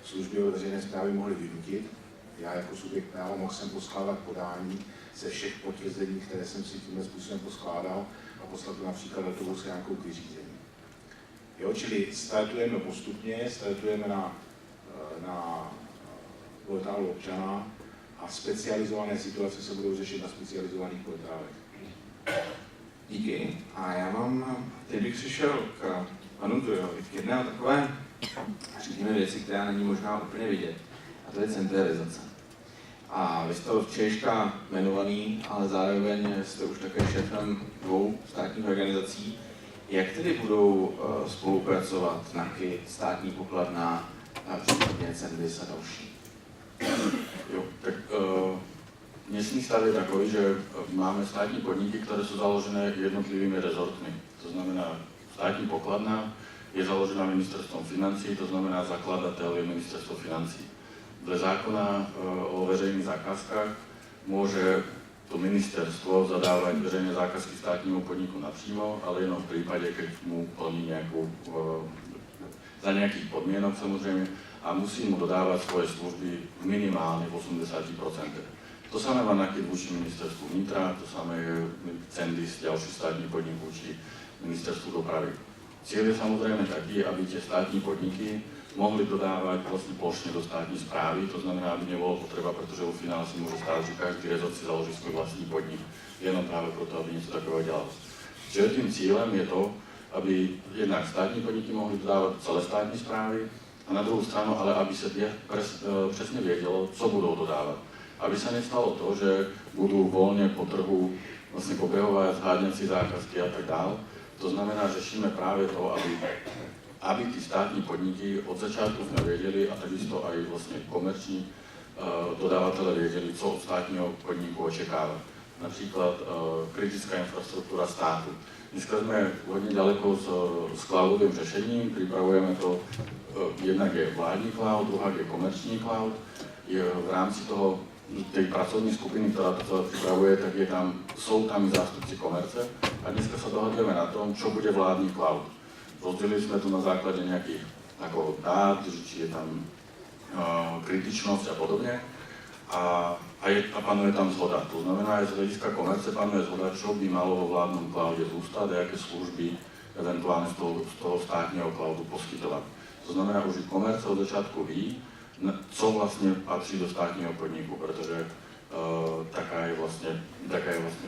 služby od veřejné správy mohli vynutit. Já jako subjekt práva mohl jsem poskládat podání ze všech potvrzení, které jsem si tímhle způsobem poskládal a poslat to například datovou schránkou k vyřízení. Jo, čili startujeme postupně, startujeme na portálu občana a specializované situace se budou řešit na specializovaných portálech. Díky. A já teď bych přišel k panu Dzurillovi, k jedné takové, řekněme, věci, která není možná úplně vidět, a to je centralizace. A vy jste od včerejška jmenovaný, ale zároveň jste už také šéfem 2 státních organizací. Jak tedy budou spolupracovat NAKY, státní pokladna, případně Cenvis a další? Jo, tak dnešní stav je takový, že máme státní podniky, ktoré sú založené jednotlivými rezortmi. To To znamená, státní pokladna je založená ministerstvom financí, to znamená, zakladateľ je ministerstvo financí. Dle zákona o veřejných zákazkách môže to ministerstvo zadávať veřejné zákazky státnímu podniku napřímo, ale jenom v prípade, keď mu plní za nejakých podmienok samozrejme a musí mu dodávať svoje služby minimálne v 80%. To samé má nakyd vůči ministerstvu vnitra, to samé je Cendis, ďalší státní podnik vůči ministerstvu dopravy. Cieľ je samozrejme taký, aby tie státní podniky mohli dodávať vlastne plošne do státní správy, to znamená, aby nebolo potreba, pretože vo finále si môže stať, že každý rezort si založí svoj vlastní podnik, jenom práve preto, aby niečo takého delal. Čiže tým cieľom je to, aby jednak státní podniky mohli dodávať celé státní správy a na druhú stranu, ale aby sa presne vedelo, co budú dodávať. Aby sa nestalo to, že budú voľne po trhu vlastne pobehovať zháňací zákazky a tak dále. To znamená, že řešíme práve to, aby tí státní podniky od začiatku sme vedeli a takisto aj vlastne komerční dodávateľe vedeli, co od státního podniku očekáva. Napríklad kritická infraštruktúra státu. Dneska sme hodne ďaleko s cloudovým řešením, pripravujeme to, jednak je vládní cloud, druhá je komerční cloud. V rámci tej pracovní skupiny, ktorá to celé pripravuje, tak sú tam zástupci komerce a dneska sa dohadujeme na tom, čo bude vládny cloud. Rozdelili sme to na základe nejakých dát, či je tam kritičnosť a podobne a panuje tam zhoda. To znamená, aj z hľadiska komerce panuje zhoda, čo by malo vo vládnom cloude zústať a aké služby eventuálne z toho státneho cloudu poskytovať. To znamená, už i komerce od začiatku ví, co vlastne patrí do státneho podniku, pretože taká je vlastne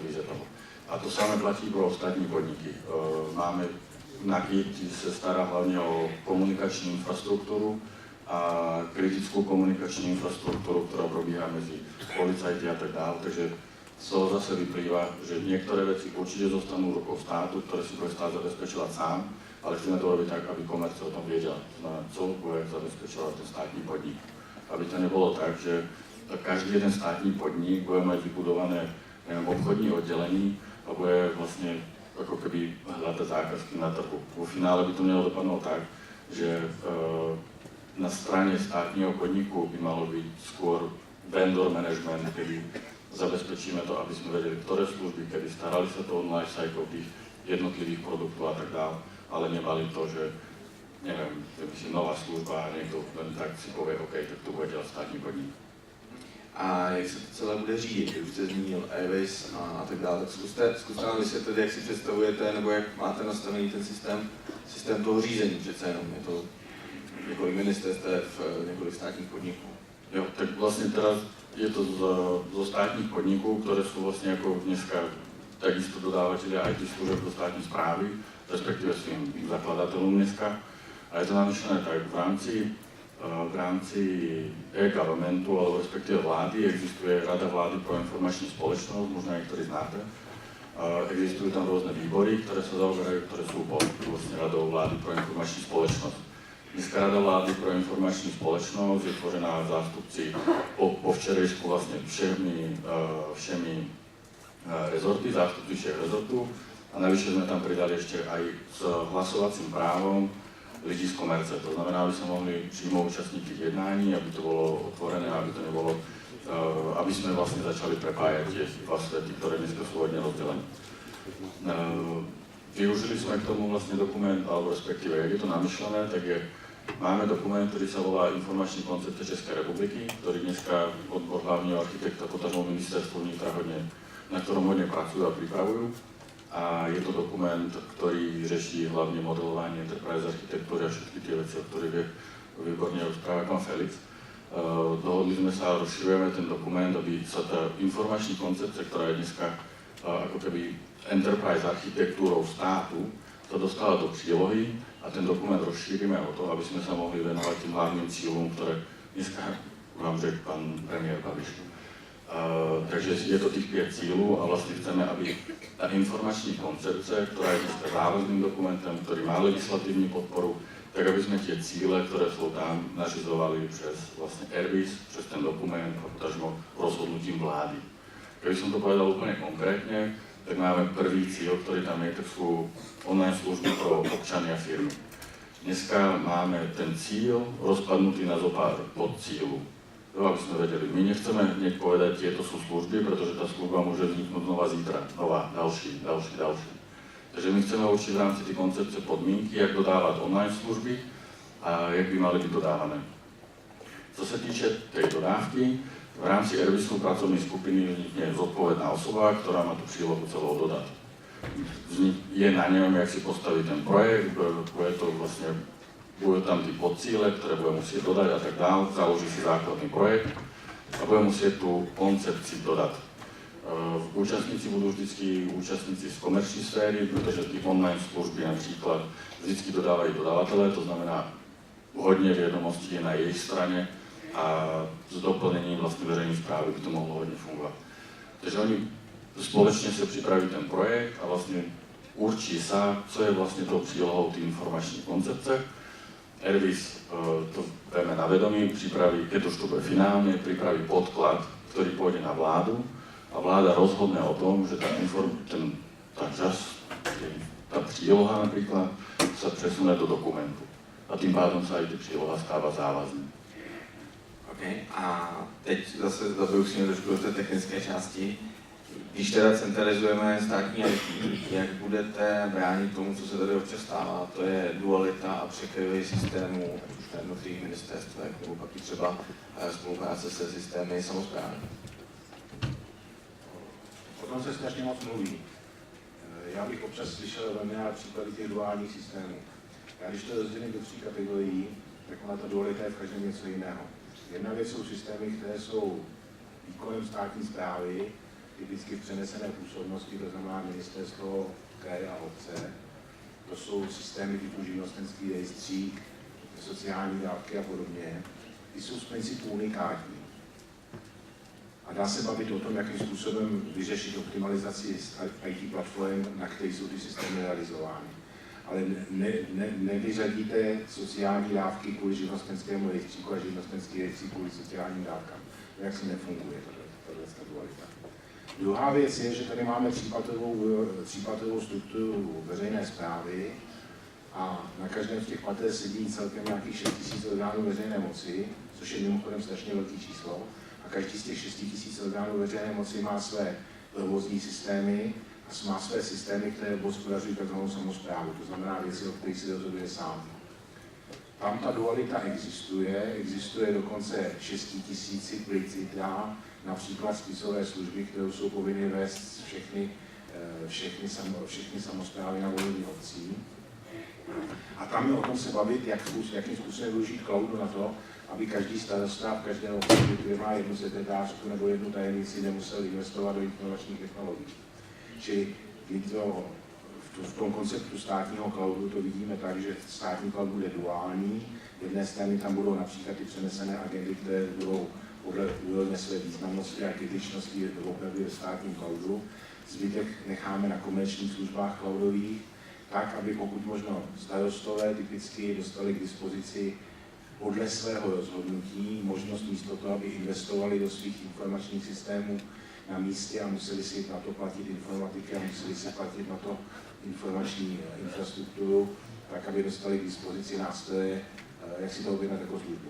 víze toho. A to samé platí pro ostatní podniky. Máme nakyd, sa stará hlavne o komunikačnú infraštruktúru a kritickú komunikačnú infraštruktúru, ktorá probíha medzi policajti a tak dále. Takže z toho zase vyplýva, že niektoré veci určite zostanú rukou štátu, ktoré si bude štát zabezpečovať sám, ale chceme to robiť tak, aby komercia o tom vedela. Znamená, co bude zabezpečovať ten státny podnik. Aby to nebolo tak, že každý jeden státny podnik bude mať vybudované obchodní oddelení a bude vlastne ako keby hľadať zákazky na trhu. Vo finále by to mělo dopadnúť tak, že na strane státního podniku by malo byť skôr vendor management, kedy zabezpečíme to, aby sme vedeli, ktoré služby, kedy starali sa to on life cycle tých jednotlivých produktov a tak dále, ale nebali to, že neviem, nová služba a niekto len tak si povie, OK, tak to bude dělat státní podnik. A jak se to celé bude řídit? Už jste zmínil e-waste a tak dále, tak zkuste nám vysvětlit, jak si představujete, nebo jak máte nastavený ten systém toho řízení, přece jenom je to několik ministerstev, několik státních podniků. Jo, tak vlastně teraz je to zo státních podniků, které jsou vlastně jako dneska takisto dodávateľia IT služeb do státní správy, respektíve svým zakladatelům dneska. A je to namýšlené tak, v rámci eGovernmentu, alebo respektíve vlády, existuje Rada vlády pro informační společnost, možná niektorí znáte. Existujú tam rôzne výbory, ktoré sa zaoberajú, ktoré sú pod vlastne Radou vlády pro informační společnost. Dneska Rada vlády pro informační společnost je tvořená zástupci po včerejšku vlastne všemi rezorty, zástupci všech rezortů. A navyše sme tam pridali ešte aj s hlasovacím právom lidí z komerce. To znamená, aby sa mohli přímo účastniť tých jednání, aby to bolo otvorené, aby to nebolo, aby sme vlastne začali prepájať tie dva svety, ktoré dneska sú hodne rozdelené. Využili sme k tomu vlastne dokument, alebo respektíve, jak je to namyšlené, tak máme dokument, ktorý sa volá Informační koncepce Českej republiky, ktorý dneska odbor hlavního architekta, potažmo ministerstvo vnitra na ktorom hodne pracujú a pripravujú. A je to dokument, ktorý řeší hlavne modelovanie enterprise architektúry a všetky tie veci, o ktorých je výborne rozprávať pán Felix. Dohodli sme sa a rozširujeme ten dokument, aby sa tá informační koncepcia, ktorá je dneska ako keby enterprise architektúrou státu, sa dostala do prílohy a ten dokument rozšírime o to, aby sme sa mohli venovať tým hlavným cieľom, ktoré dneska vám řekl pán premiér Babiš. Takže je to tých 5 cílů a vlastne chceme, aby tá informační koncepce, ktorá je dneska závazným dokumentem, ktorý má legislatívnu podporu, tak aby sme tie cíle, ktoré sú tam, nařizovali přes vlastne Airbus, přes ten dokument a potažmo rozhodnutím vlády. Keby som to povedal úplne konkrétne, tak máme prvý cíl, ktorý tam je, tak sú online služby pro občany a firmy. Dneska máme ten cíl rozpadnutý na zopár podcílu. Aby sme vedeli, my nechceme hneď povedať, tieto sú služby, pretože tá služba môže vzniknúť znova zítra, nová, ďalší. Takže my chceme určiť v rámci tej koncepce podmienky, jak dodávať online služby a jak by mali byť dodávané. Co se týče tej dodávky, v rámci Ervisu pracovnej skupiny vznikne zodpovedná osoba, ktorá má tú prílohu celou dodať. Je na ňom, jak si postaví ten projekt, bude to vlastne budú tam tí podcíle, ktoré bude musieť dodať a tak dále, založí si základný projekt a bude musieť tú koncepciu dodať. Účastníci budú vždycky účastníci z komerčnej sféry, pretože tí online služby napríklad vždycky dodávajú dodávateľe, to znamená hodne vedomostí je na jej strane a s doplnením vlastne verejnej správy by to mohlo hodne fungovať. Takže oni spoločne si pripraví ten projekt a vlastne určí sa, co je vlastne tou prílohou tým informačnej koncepce. Ervis to veme na vedomí, pripraví, keď už to bude finálne, pripraví podklad, ktorý pôjde na vládu a vláda rozhodne o tom, že tá príloha napríklad sa presunie do dokumentu a tým pádom sa aj tá príloha stáva závazným. OK, a teď zase zabrousíme trošku do té technické části. Když teda centralizujeme státní IT, jak budete bránit tomu, co se tady občas stává, to je dualita a překryvy systémů, ať už na jednotlivých ministerstvech, nebo pak i třeba spolupráce se systémy samosprávy? O tom se strašně moc mluví. Já bych občas slyšel velmi rád příklady těch duálních systémů. Já když to rozdělím do 3 kategorií, tak ona ta dualita je v každém něco jiného. Jedna věc jsou systémy, které jsou výkonem státní správy, typicky v přenesené působnosti, to znamená ministerstvo, kraje a obce. To jsou systémy typu živnostenský rejstřík, sociální dávky a podobně. Ty jsou z principu unikátní. A dá se bavit o tom, jakým způsobem vyřešit optimalizaci IT platform, na kterých jsou ty systémy realizovány. Ale nevyřadíte sociální dávky kvůli živnostenskému rejstříku a živnostenský rejstřík kvůli sociálním dávkám. To jaksi nefunguje, tato dualita. Druhá věc je, že tady máme případovou strukturu veřejné správy a na každém z těch pater sedí celkem nějakých 6 000 orgánů veřejné moci, což je mimochodem strašně velký číslo. A každý z těch 6 000 orgánů veřejné moci má své provozní systémy a má své systémy, které hospodařují takzvanou samosprávu, to znamená věci, o kterých si rozhoduje sám. Tam ta dualita existuje dokonce 6 000 duplicita, například spisové služby, které jsou povinny vést všechny samosprávy na úrovni obcí. A tam je o tom se bavit, jakým způsobem využít cloudu na to, aby každý starosta v každém obci, který má jednu sekretářku nebo jednu tajemnici, nemusel investovat do informačních technologií. Čili v tom konceptu státního cloudu to vidíme tak, že státní cloud bude duální. Jedné strany tam budou například ty přenesené agendy, které budou podle úrovně své významnosti a kritičnosti opravdu ve státním cloudu. Zbytek necháme na komerčních službách cloudových, tak, aby pokud možno starostové typicky dostali k dispozici podle svého rozhodnutí možnost místo toho, aby investovali do svých informačních systémů na místě a museli si na to platit informatiky a museli si platit na to informační infrastrukturu, tak, aby dostali k dispozici nástroje, jak si to objednat jako službu.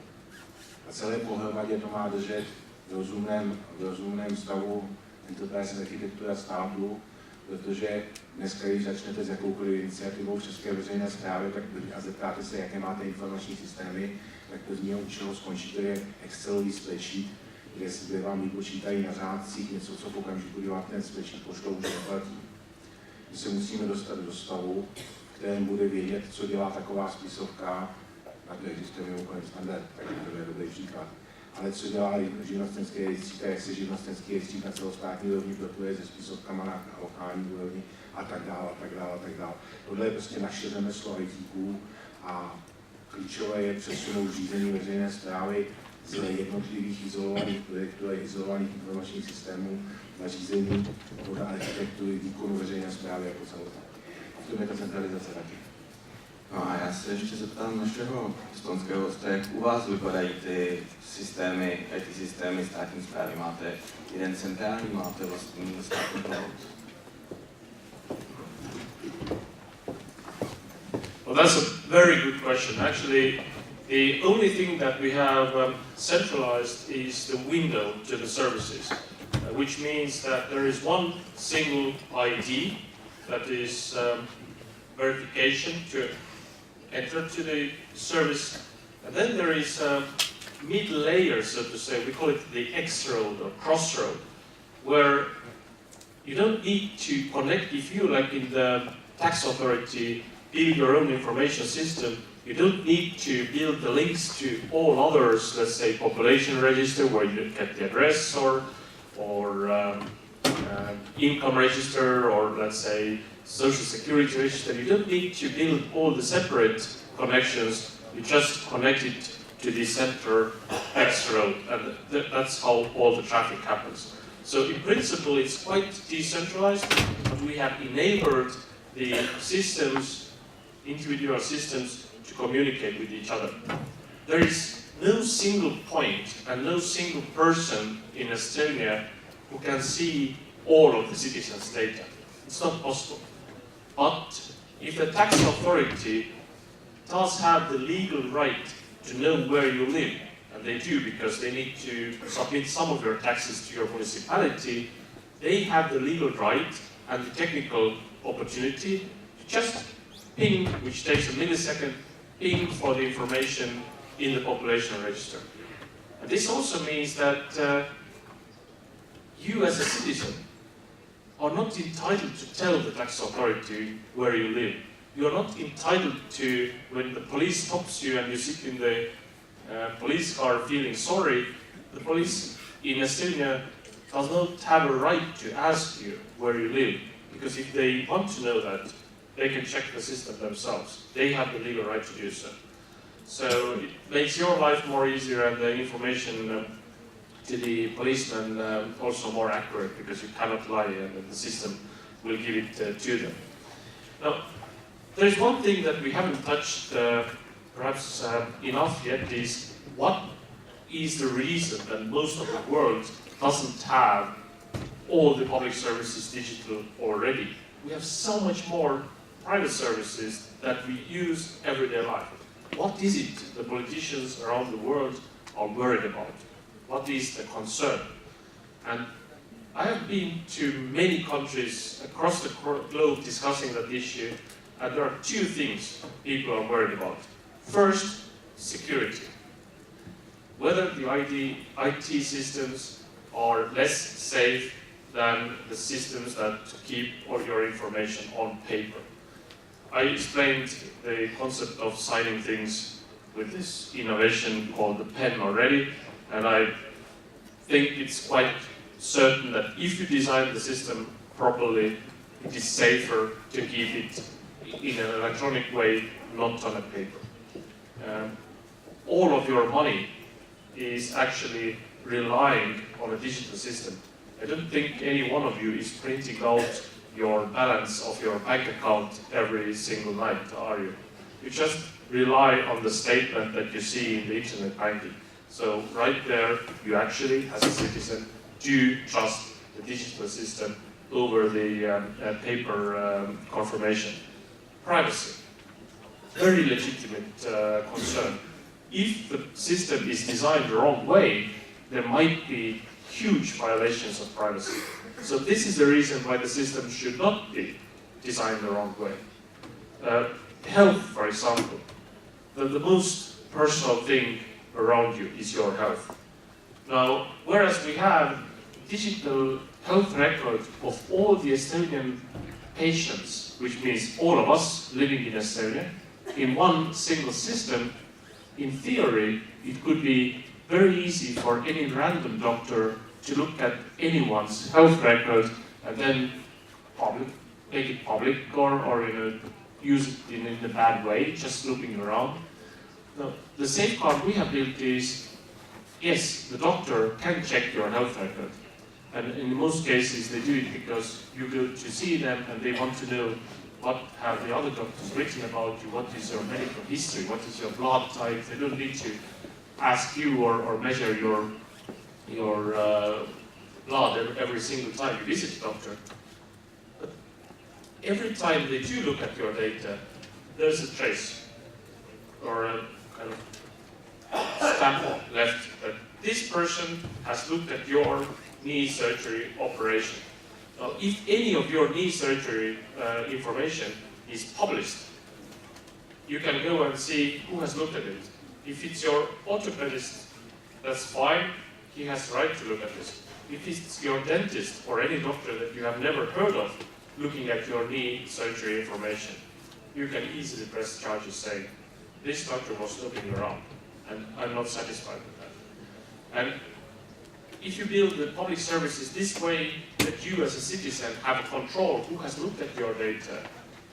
A celé pohromadě to má držet v rozumném stavu enterprise architektura státu, protože dneska, když začnete s jakoukoliv iniciativou v české veřejné správě a zeptáte se, jaké máte informační systémy, tak to z něho u čeho skončí, to je Excelový spreadsheet, kde vám vypočítají na řádcích něco, co v okamžiku, kdy vám ten spreadsheet pošlou, už neplatí. My se musíme dostat do stavu, v kterém bude vědět, co dělá taková spisovka, na to existuje mimochodem standard, takže to je dobrý příklad. Ale co dělá živnostenský rejstřík a jak se živnostenský rejstřík na celostátní úrovni propojuje se spisovkama na lokální úrovni a tak dále. Tohle je prostě naše řemeslo ITků a klíčové je přesunout řízení veřejné správy z jednotlivých izolovaných projektů a izolovaných informačních systémů na řízení podle architektury výkonu veřejné správy jako celé. A v tom je ta centralizace taky. No a já se ještě zeptám našeho estonského hosta, jak u vás vypadají ty systémy, IT systémy státní správy. Máte jeden centrální, máte vlastní státní cloud? Well, that's a very good question. Actually, the only thing that we have centralized is the window to the services, which means that there is one single ID that is verification to enter to the service, and then there is mid layer, so to say. We call it the X-road or crossroad, where you don't need to connect. If you, like in the tax authority, build your own information system, you don't need to build the links to all others, let's say population register where you get the address, or income register, or let's say social security register. You don't need to build all the separate connections. You just connect it to the center X road, and that's how all the traffic happens. So in principle, it's quite decentralized, but we have enabled the systems, individual systems, to communicate with each other. There is no single point and no single person in Estonia who can see all of the citizens' data. It's not possible. But if the tax authority does have the legal right to know where you live, and they do because they need to submit some of your taxes to your municipality, they have the legal right and the technical opportunity to just ping, which takes a millisecond, ping for the information in the population register. And this also means that you as a citizen are not entitled to tell the tax authority where you live. You are not entitled to, when the police stops you and you sit in the police car feeling sorry, the police in Estonia does not have a right to ask you where you live, because if they want to know that, they can check the system themselves. They have the legal right to do so. So it makes your life more easier, and the information to the policeman also more accurate, because you cannot lie and the system will give it to them. Now, there's one thing that we haven't touched perhaps enough yet, is what is the reason that most of the world doesn't have all the public services digital already. We have so much more private services that we use everyday life. What is it the politicians around the world are worried about? What is the concern? And I have been to many countries across the globe discussing that issue, and there are two things people are worried about. First, security. Whether the IT systems are less safe than the systems that keep all your information on paper. I explained the concept of signing things with this innovation called the pen already, and I think it's quite certain that if you design the system properly, it is safer to keep it in an electronic way, not on a paper. All of your money is actually relying on a digital system. I don't think any one of you is printing out your balance of your bank account every single night, are you? You just rely on the statement that you see in the internet banking. So right there, you actually, as a citizen, do trust the digital system over the paper confirmation. Privacy, very legitimate concern. If the system is designed the wrong way, there might be huge violations of privacy. So this is the reason why the system should not be designed the wrong way. Health, for example. The most personal thing around you is your health. Now, whereas we have digital health record of all the Estonian patients, which means all of us living in Estonia, in one single system, in theory, it could be very easy for any random doctor to look at anyone's health record and then make it public, or use it in a bad way, just looping around. Now, the safeguard we have built is, yes, the doctor can check your health record. And in most cases, they do it because you go to see them and they want to know what have the other doctors written about you, what is your medical history, what is your blood type. They don't need to ask you or measure your blood every single time you visit a doctor. But every time they do look at your data, there's a trace or a kind of stamp left that this person has looked at your knee surgery operation. Now, if any of your knee surgery information is published, you can go and see who has looked at it. If it's your orthopedist, that's fine, he has the right to look at this. If it's your dentist or any doctor that you have never heard of looking at your knee surgery information, you can easily press charges saying, this doctor was looking around and I'm not satisfied with that. And if you build the public services this way, that you as a citizen have control who has looked at your data,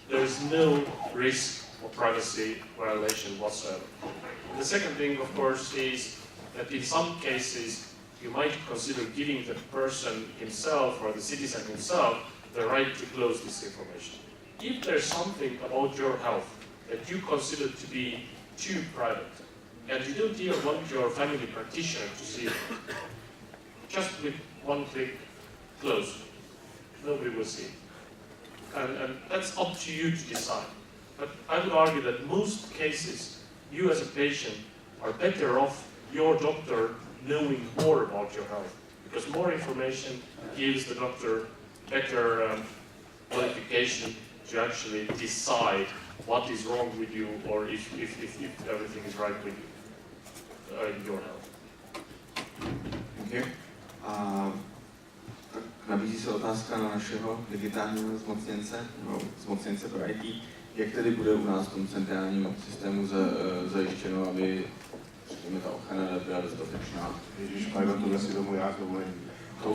there is no risk of privacy violation whatsoever. The second thing, of course, is that in some cases you might consider giving the person himself or the citizen himself the right to close this information. If there's something about your health that you consider to be too private, and you don't even want your family practitioner to see it, just with one click, close. Nobody will see it. And that's up to you to decide. But I would argue that most cases, you as a patient are better off your doctor knowing more about your health, because more information gives the doctor better qualification to actually decide what is wrong with you or if everything is right with you in your health. Okay. Tak nabízí se otázka na našeho digitálního zmocněnce, no, zmocněnce pro IT. Jak tedy bude u nás v tom centrálním systému zajištěno, aby řekněme, ta ochrana dat byla dostatečná? Ježišmarja, tohle si domů já dovolím. To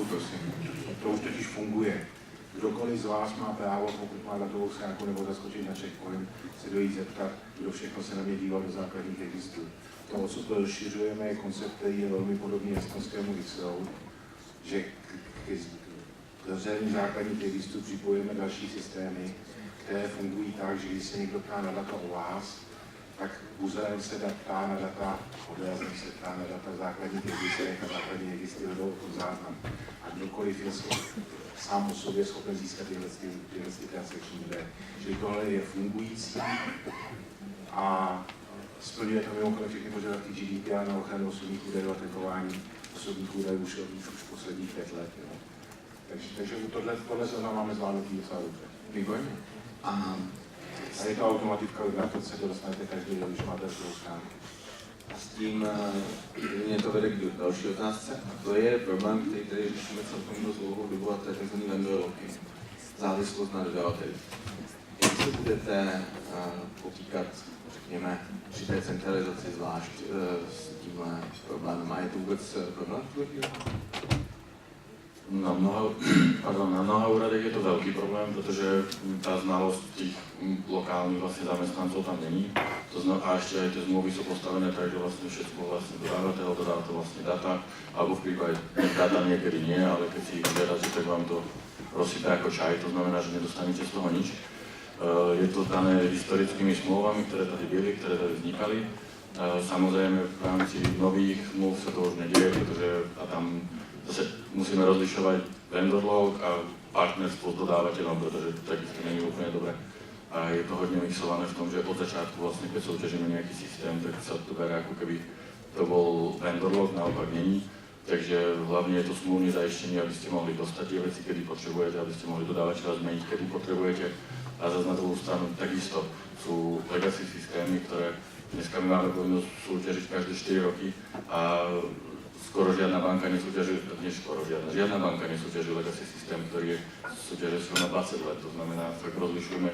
už totiž funguje. Kdokoliv z vás má právo, pokud má datovou schránku nebo zaskočit na checkpoint, se dojít zeptat, kdo všechno se na mě díval do základních registrů. To, co to rozšiřujeme, je koncept, který je velmi podobný estonskému X-Road, že k rozdělení základních registrů připojujeme další systémy, které fungují tak, že když se někdo ptá na data o vás, tak buzerem se ptá na data, odrazem se ptá na data v základních registrech a základní registry vedou o tom záznam. A kdokoliv je sám o sobě schopen získat tyhle transakční údaje. Čili tohle je fungující a splňuje to mimochodem všechny požadavky GDPR na ochranu osobních údajů a trackování osobních údajů už posledních 5 let. Jo. Takže tohle zrovna máme zvládnutý docela dobře. Výborně. A je to automatika, na to se to dostanete každý den, když máte svou schránku. A s tím mě to vede k další otázce. A to je problém, který tady řešíme celkem dost dlouhou dobu, a to je tzv. Vendor locking. Závislost na dodavateli. Jak se budete potýkat, řekněme, při té centralizaci zvlášť s tímhle problémem? A je to vůbec problém? Na mnoha úradech je to velký problém, protože ta znalost těch lokálních vlastně zaměstnanců tam není. To znamená, a ještě ty zmluvy jsou postavené tak, že vlastně všechno vlastně dodávatel dodá to vlastně data, alebo v případě data někdy nie, ale keď si ich vyžadáte, tak vám to rozsype jako čaj, to znamená, že nedostanete z toho nič. Je to dané historickými smlouvami, které tady byly, které tady vznikaly. Samozřejmě v rámci nových smluv se to už neděje, protože a tam zase musíme rozlišovat vendor log a partnerstvo s dodávatelem, protože takisto není úplně dobré. A je to hodně mixované v tom, že od začátku vlastně, keď soutěžíme nějaký systém, tak se to bere, jako keby to byl vendor log, naopak není. Takže hlavně je to smluvní zajištění, abyste mohli dostat tie veci, kedy potrebujete, abyste mohli dodávateľa zmeniť, kedy potrebujete. A zase na druhou stranu takisto sú legacy systémy, ktoré dneska my máme povinnosť súťažiť každé 4 roky a skoro žiadna banka žiadna banka nesúťaží legacy systém, ktorý je súťaží na 20 let. To znamená, tak rozlišujeme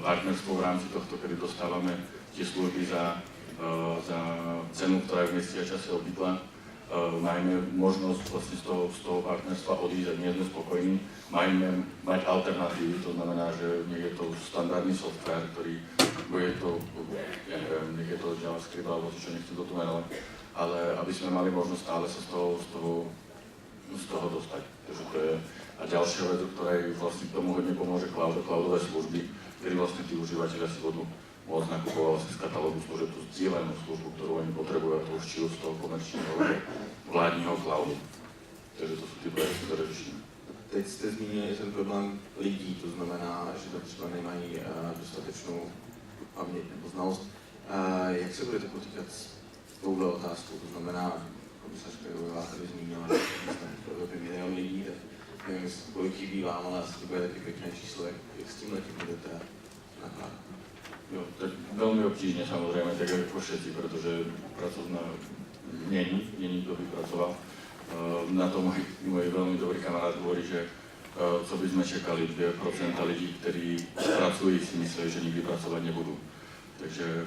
partnerstvo v rámci tohto, kedy dostávame tie služby za cenu, ktorá je v mieste a čase obvyklá. Máme možnosť vlastne z toho partnerstva odísť, ak nie sme spokojní. Máme mať alternatívy, to znamená, že nech je to standardný software, ktorý bude to, ja neviem, nech je to JavaScript alebo čo nechcem do toho menovať, ale aby sme mali možnosť stále sa z toho dostať. Takže to je a ďalšia vec, ktorej vlastne k tomu hodne pomôže cloudové služby, kedy vlastne tí užívateľia si budú môcť nakupovať vlastne z katalógu služieb tú cieľenú službu, ktorú oni potrebujú, a to už či už z toho komerčního vládního cloudu. Takže to sú ty projekty, ktoré řešíme. Teď jste zmínili ten problém lidí, to znamená, že to třeba nemají dostatečnou paměť nebo znalost. Jak se budete potýkat s touhle otázkou? To znamená, komisařka Rõivas tady zmínila, že jsme 5 milionů lidí, tak nevím, kolik chybí vám, ale asi to bude taky pěkné číslo, jak s tím letím budete nakládat? Jo, tak veľmi obtížne samozrejme, tak ako všetci, pretože pracovná není kto by pracoval. Na to môj veľmi dobrý kamarát hovorí, že co by sme čekali, 2% lidí, ktorí pracujú, si mysleli, že nikdy pracovať nebudú. Takže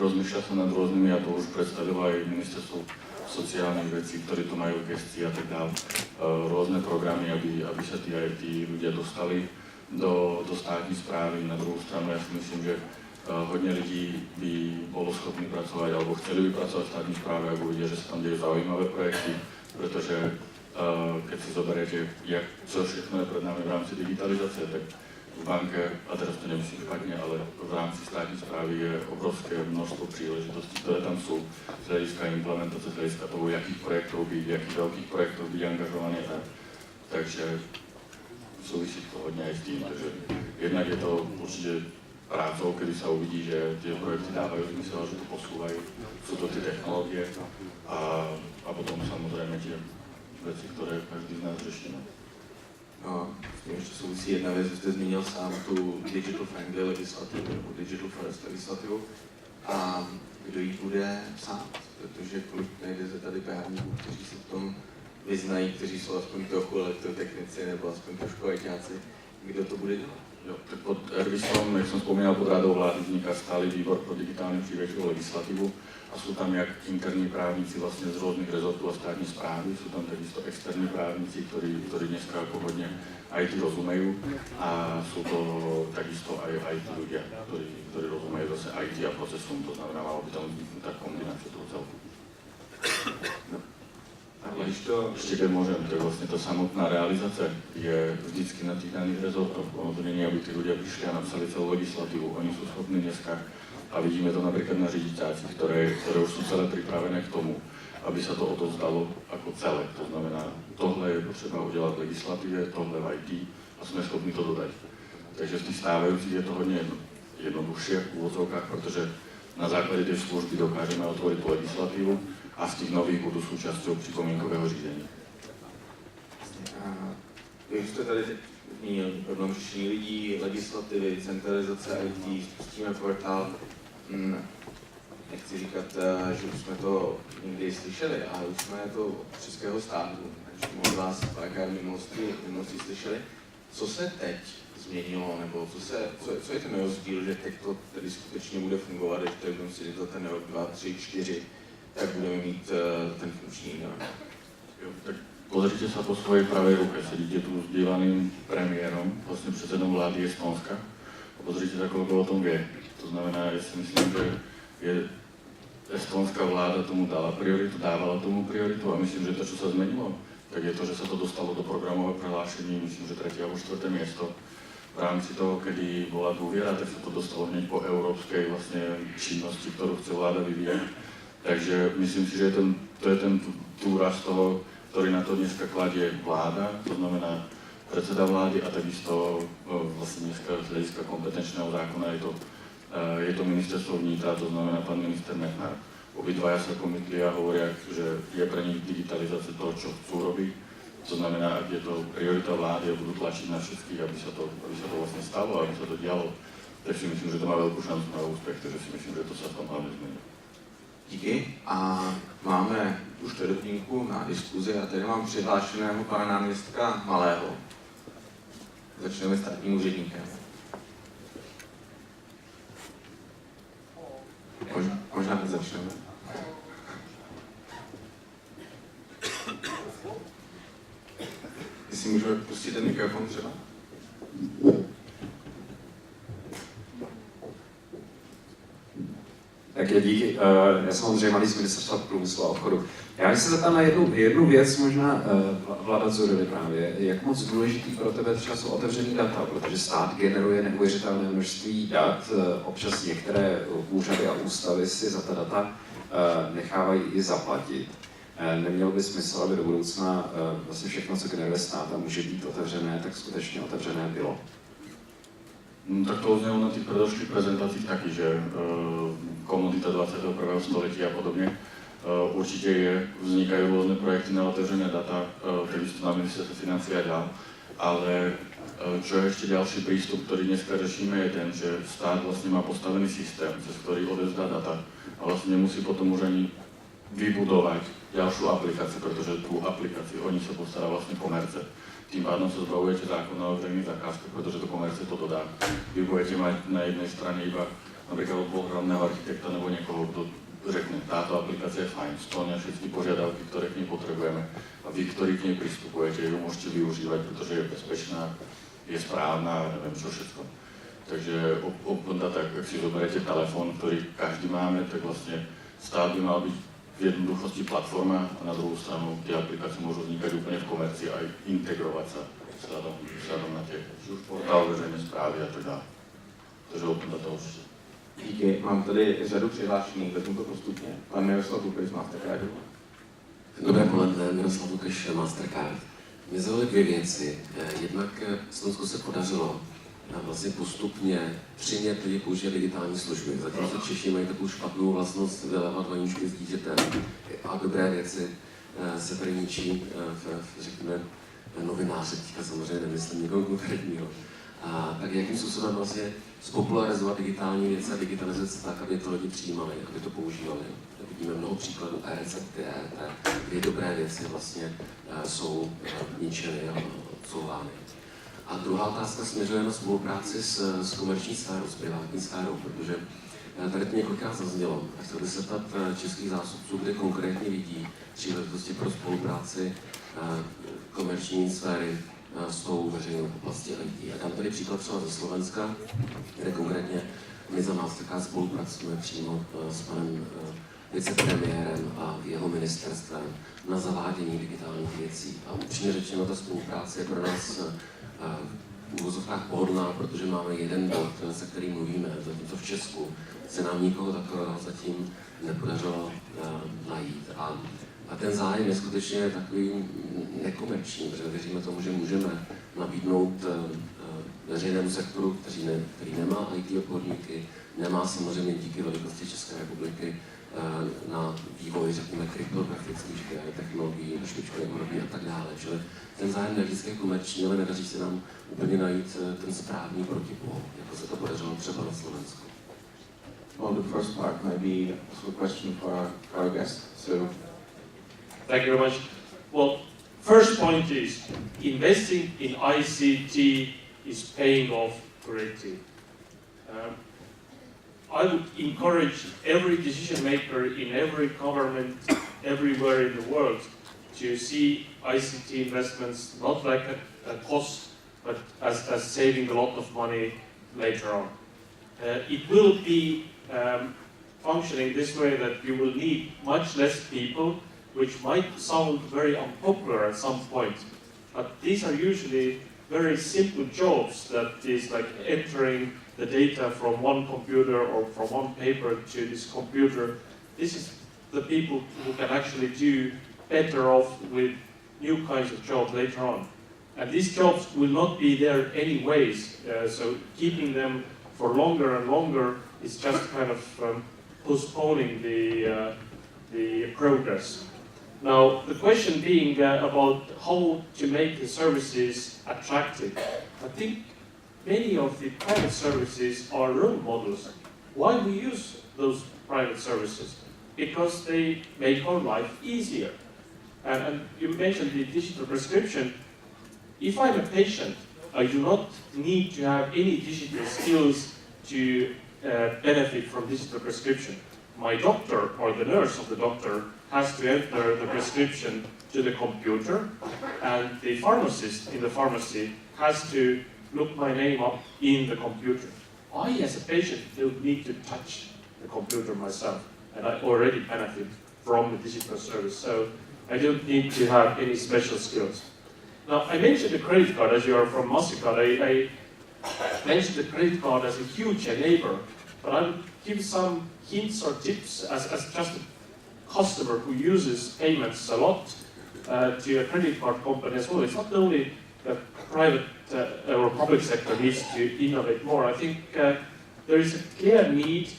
rozmýšľa sa nad rôznymi, a to už predstavilo aj Ministerstvo sociálnych vecí, ktorí to majú v gestii a tak dále, rôzne programy, aby sa tí ľudia dostali do státní správy. Na druhou stranu ja si myslím, že hodne ľudí by bolo schopný pracovať alebo chceli by pracovať v státní správe, ak uvidia, že sa tam dejú zaujímavé projekty, pretože keď si zoberiete, čo všechno je pred nami v rámci digitalizácie, tak v banke, a teraz to nemyslím špatne, ale v rámci státní správy je obrovské množstvo príležitostí, ktoré tam sú z hľadiska implementace, z hľadiska toho, jakých projektov byť, jakých veľkých projektov byť angažovaný. Takže súvisí to hodne aj s tým, takže jednak je to určite prácou, kedy sa uvidí, že tie projekty dávajú zmysel, že to posúvajú, sú to tie technológie a potom samozrejme tie veci, ktoré každý z nás řešíme. No, s tím ještě souvisí jedna věc, že jste zmínil sám tu digital friendly legislativu, nebo digital first legislativu, a kdo ji bude psát, protože kolik najdete tady právníků, kteří se v tom vyznají, kteří jsou aspoň trochu elektrotechnici nebo aspoň trošku ajťáci, kdo to bude dělat? Jo, tak pod RVISom, jak som spomínal, pod radou vlády vzniká stály výbor pro digitálnu přívěkovou legislativu a sú tam jak interní právníci vlastne z rôznych rezortov a státní správy, sú tam takisto externí právníci, ktorí dneska ako hodne IT rozumejú, a sú to takisto aj IT ľudia, ktorí rozumejú zase IT a procesom, to znamená, malo by tam vzniknúť tá kombinácia toho celku. No. Ešte keď môžem, tak vlastne tá samotná realizácia je vždycky na tých daných rezortoch. Ono to nie je, aby tí ľudia prišli a napsali celú legislatívu. Oni sú schopní dneska, a vidíme to napríklad na řidičácích, ktoré už sú celé pripravené k tomu, aby sa to odovzdalo ako celé. To znamená, tohle je potřeba udělat v legislatíve, tohle v IT a sme schopní to dodať. Takže v tých stávajúcich je to hodne jednoduchšie v úvodzovkách, pretože na základe tej služby dokážeme otvoriť tú legislatívu a z těch nových budou součástí připomínkového řízení. Vy jste tady zmínil problém řešení lidí, legislativy, centralizace IT, spustíme portál. Nechci říkat, že už jsme to někdy slyšeli, ale už jsme to od českého státu, takže od vás párkrát minulosti slyšeli. Co se teď změnilo, nebo co je ten rozdíl, že teď to tedy skutečně bude fungovat, když to budeme si za ten rok, 2, 3, 4, tak budeme mít ten funkční eGovernment. Tak pozrite sa po svojej pravej ruke, sedíte tu s bývalým premiérom, vlastne predsedom vlády Estonska, a pozrite sa, koľko o tom vie. To znamená, ja si myslím, že estonská vláda tomu dala prioritu, dávala tomu prioritu, a myslím, že to, čo sa zmenilo, tak je to, že sa to dostalo do programového prehlášení, myslím, že 3. alebo 4. miesto. V rámci toho, kedy bola dôviera, tak sa to dostalo hneď po európskej vlastne činnosti, ktorú chce vláda vyvíjať. Takže myslím si, že to je ten důraz toho, ktorý na to dneska kladie vláda, to znamená predseda vlády, a takisto vlastne dneska z hľadiska kompetenčného zákona je to ministerstvo vnitra, to znamená pán minister Metnar. Obidvaja sa komitli a hovoria, že je pre nich digitalizácia toho, čo chcú robiť. To znamená, ak je to priorita vlády a budú tlačiť na všetkých, aby sa to vlastne stalo, aby sa to dialo, tak si myslím, že to má veľkú šancu na úspech, takže si myslím, že to sa v tom hlavne zmení. Díky. A máme už čtvrtinku na diskuzi a tady mám přihlášeného pana náměstka Malého. Začneme státním úředníkem. Možná teď začneme. Jestli můžeme pustit ten mikrofon třeba? Takže díky. Já jsem Ondřej Felix z Ministerstva průmyslu a obchodu. Já se zeptám na jednu věc, možná Vlada Dzurilly právě. Jak moc důležitý pro tebe třeba jsou otevřený data, protože stát generuje neuvěřitelné množství dat, občas některé úřady a ústavy si za ta data nechávají i zaplatit. Nemělo by smysl, aby do budoucna vlastně všechno, co generuje stát a může být otevřené, tak skutečně otevřené bylo? Tak to znelo na tých predošlých prezentáciách taky, že komunita 21. století a podobne. Určite vznikajú rôzne projekty na otevřené data, takisto na Ministerstve financií a ďal, ale čo je ešte ďalší prístup, ktorý dneska řešíme, je ten, že štát vlastne má postavený systém, cez ktorý odevzdá data a vlastne nemusí potom už ani vybudovať ďalšiu aplikáciu, pretože tú aplikáciu oni sa postará vlastne komerce. Tým pádom sa zbavujete zákona o verejných zákazkách, pretože to komerce to dodá. Vy budete mať na jednej strane iba napríklad pohľadného architekta nebo niekoho, kto řekne, táto aplikácia je fajn, splňa všetky požiadavky, ktoré k nej potrebujeme a vy, ktorí k nej pristupujete, ju môžete využívať, pretože je bezpečná, je správna, neviem čo všetko. Takže tak, ak si zoberiete telefón, ktorý každý máme, tak vlastne stát by mal byť v jednoduchosti platforma a na druhú stranu tie aplikácie môžu vznikať úplne v komercii aj integrovať sa vzhľadom na tie už portál veřejné správy a tak dále. Takže open data určitě. Díky, mám tady řadu přihlášených, vezmu to postupně. Pan Miroslav Lukeš, Mastercardu. Dobré poledne, Miroslav Lukeš, Mastercard. Mě zaujaly dvě věci. Jednak Estonsku se podařilo vlastně postupně přimět lidi používat digitální služby. Zatímco Češi mají takovou špatnou vlastnost vylévat vaničky s dítětem a dobré věci se tady ničí řekněme, novináře, teďka samozřejmě nemyslím někoho konkrétního. Tak jakým způsobem vlastně spopularizovat digitální věci a digitalizovat se tak, aby to lidi přijímali, aby to používali. Vidíme mnoho příkladů e-recepty, kdy dobré věci vlastně jsou ničeny a odsouvány. A druhá otázka směřuje na spolupráci s komerční sférou, s privátní sférou, protože tady to několikrát zaznělo. A chtěl bych se ptat českých zástupců, kde konkrétně vidí příležitosti pro spolupráci komerční sféry s tou veřejnou oblastí IT. A dám tady příklad třeba ze Slovenska, kde konkrétně my za Mastercard spolupracujeme přímo s panem vicepremiérem a jeho ministerstvem na zavádění digitálních věcí. A upřímně řečeno, ta spolupráce je pro nás v uvozovkách pohodlná, protože máme jeden bod, se kterým mluvíme, zatímco v Česku se nám nikoho takového zatím nepodařilo najít. A ten zájem je skutečně takový nekomerční, protože věříme tomu, že můžeme nabídnout veřejnému sektoru, který nemá IT odborníky, nemá samozřejmě díky velikosti České republiky na vývoj, řekněme, kryptografických technologií, špičkové úrovni a tak dále. Čili ten zájem nevždycky je komerční, ale nedaří se nám úplně najít ten správný protipol, jako se to podařilo třeba na Slovensku. On the first part, maybe a question for our guest. So, thank you very much. Well, first point is investing in ICT is paying off greatly. I would encourage every decision maker in every government everywhere in the world to see ICT investments not like a cost, but as saving a lot of money later on. It will be functioning this way that you will need much less people, which might sound very unpopular at some point, but these are usually very simple jobs that is like entering the data from one computer or from one paper to this computer. This is the people who can actually do better off with new kinds of jobs later on. And these jobs will not be there anyways, so keeping them for longer and longer is just kind of postponing the progress. Now, the question being about how to make the services attractive. I think many of the private services are role models. Why we use those private services? Because they make our life easier. And you mentioned the digital prescription. If I'm a patient, I do not need to have any digital skills to benefit from digital prescription. My doctor or the nurse of the doctor has to enter the prescription to the computer, and the pharmacist in the pharmacy has to look my name up in the computer. I, as a patient, don't need to touch the computer myself, and I already benefit from the digital service, so I don't need to have any special skills. Now, I mentioned the credit card, as you are from Mastercard. I mentioned the credit card as a huge enabler, but I would give some hints or tips as just a customer who uses payments a lot to a credit card company as well. It's not only the private or public sector needs to innovate more. I think there is a clear need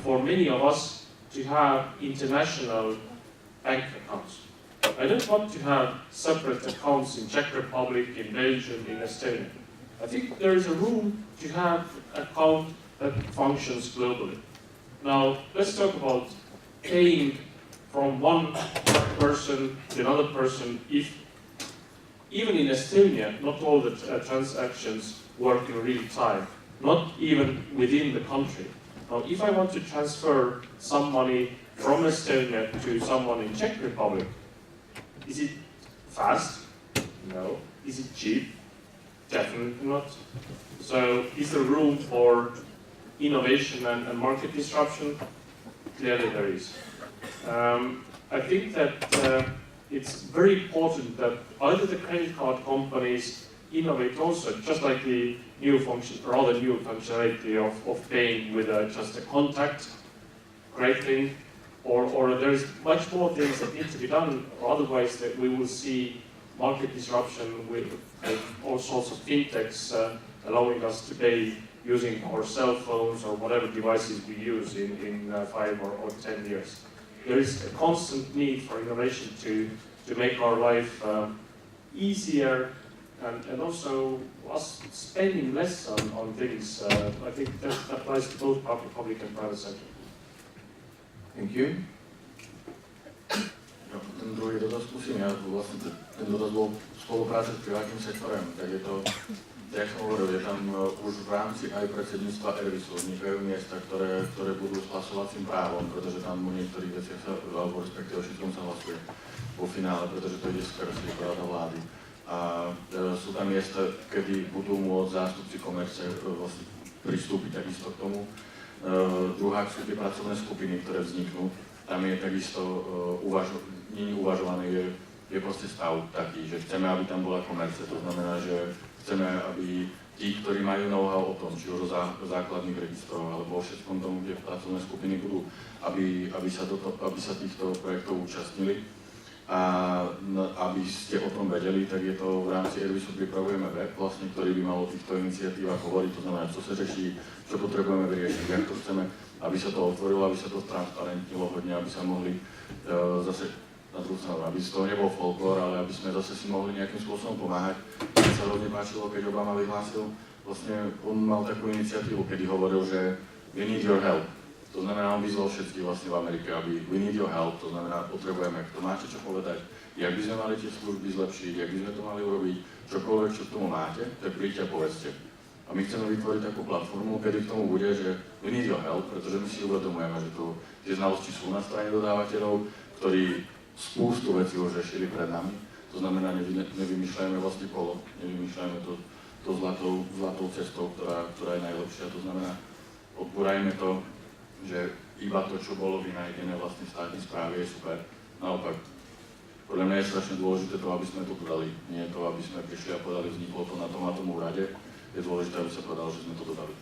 for many of us to have international bank accounts. I don't want to have separate accounts in Czech Republic, in Belgium, in Estonia. I think there is a room to have an account that functions globally. Now, let's talk about paying from one person to another person. If even in Estonia, not all the transactions work in real time, not even within the country. Now, if I want to transfer some money from Estonia to someone in Czech Republic, is it fast? No. Is it cheap? Definitely not. So, is there room for innovation and market disruption? Clearly there is. I think that it's very important that either the credit card companies innovate also, just like the new functionality of paying with just a contact, great thing, or there is much more things that need to be done, or otherwise that we will see market disruption with all sorts of fintechs allowing us to pay using our cell phones or whatever devices we use in 5 or 10 years. There is a constant need for innovation to make our life easier and also us spending less on things. I think that applies to both public and private sector. Thank you. Ten druhý dotaz zkusím. Ja vlastne ten dotaz bol spolupráce s privátnym sektorem, tak je to, jak som hovoril, je tam už v rámci aj predsedníctva Ervisu vznikajú miesta, ktoré budú s hlasovacím právom, pretože tam o niektorých veciach sa, alebo respektíve všetkom sa hlasuje vo finále, pretože to ide skrz do vlády. A sú tam miesta, kedy budú môcť zástupci komerce vlastne pristúpiť takisto k tomu. Druhá sú tie pracovné skupiny, ktoré vzniknú. Tam je takisto uvažované, je proste stav taký, že chceme, aby tam bola komerce. To znamená, že chceme, aby tí, ktorí majú know-how o tom, či už o základných registroch alebo o všetkom tomu, kde pracovné skupiny budú, aby sa týchto projektov účastnili. A aby ste o tom vedeli, tak je to v rámci Ervisu pripravujeme web, vlastne, ktorý by mal o týchto iniciatívach hovoriť, to znamená, čo sa řeší, čo potrebujeme vyriešiť, jak to chceme, aby sa to otvorilo, aby sa to transparentnilo hodne, aby sa mohli zase na druhú stranu, aby z toho nebol folklór, ale aby sme zase si mohli nejakým spôsobom pomáhať. Mne sa hodne páčilo, keď Obama vyhlásil, vlastne on mal takú iniciatívu, kedy hovoril, že we need your help. To znamená, on vyzval všetky vlastne v Amerike, aby we need your help, to znamená, potrebujeme, kto máte čo povedať, jak by sme mali tie služby zlepšiť, jak by sme to mali urobiť, čokoľvek, čo k tomu máte, tak príďte a povedzte. A my chceme vytvoriť takú platformu, kedy k tomu bude, že we need your help, pretože my si uvedomujeme, že tie znalosti sú na strane dodávateľov, ktorí spústu vecí už riešili pred nami. To znamená, nevymýšľajme vlastne kolo, nevymýšľajme to zlatou cestou, ktorá je najlepšia. To znamená, odbúrajme to, že iba to, čo bolo vynajdené vlastne v štátnej správe, je super. Naopak, podľa mňa je strašne dôležité to, aby sme to dodali. Nie to, aby sme prišli a povedali, vzniklo to na tom a tom úrade. Je dôležité, aby sa povedalo, že sme to dodali.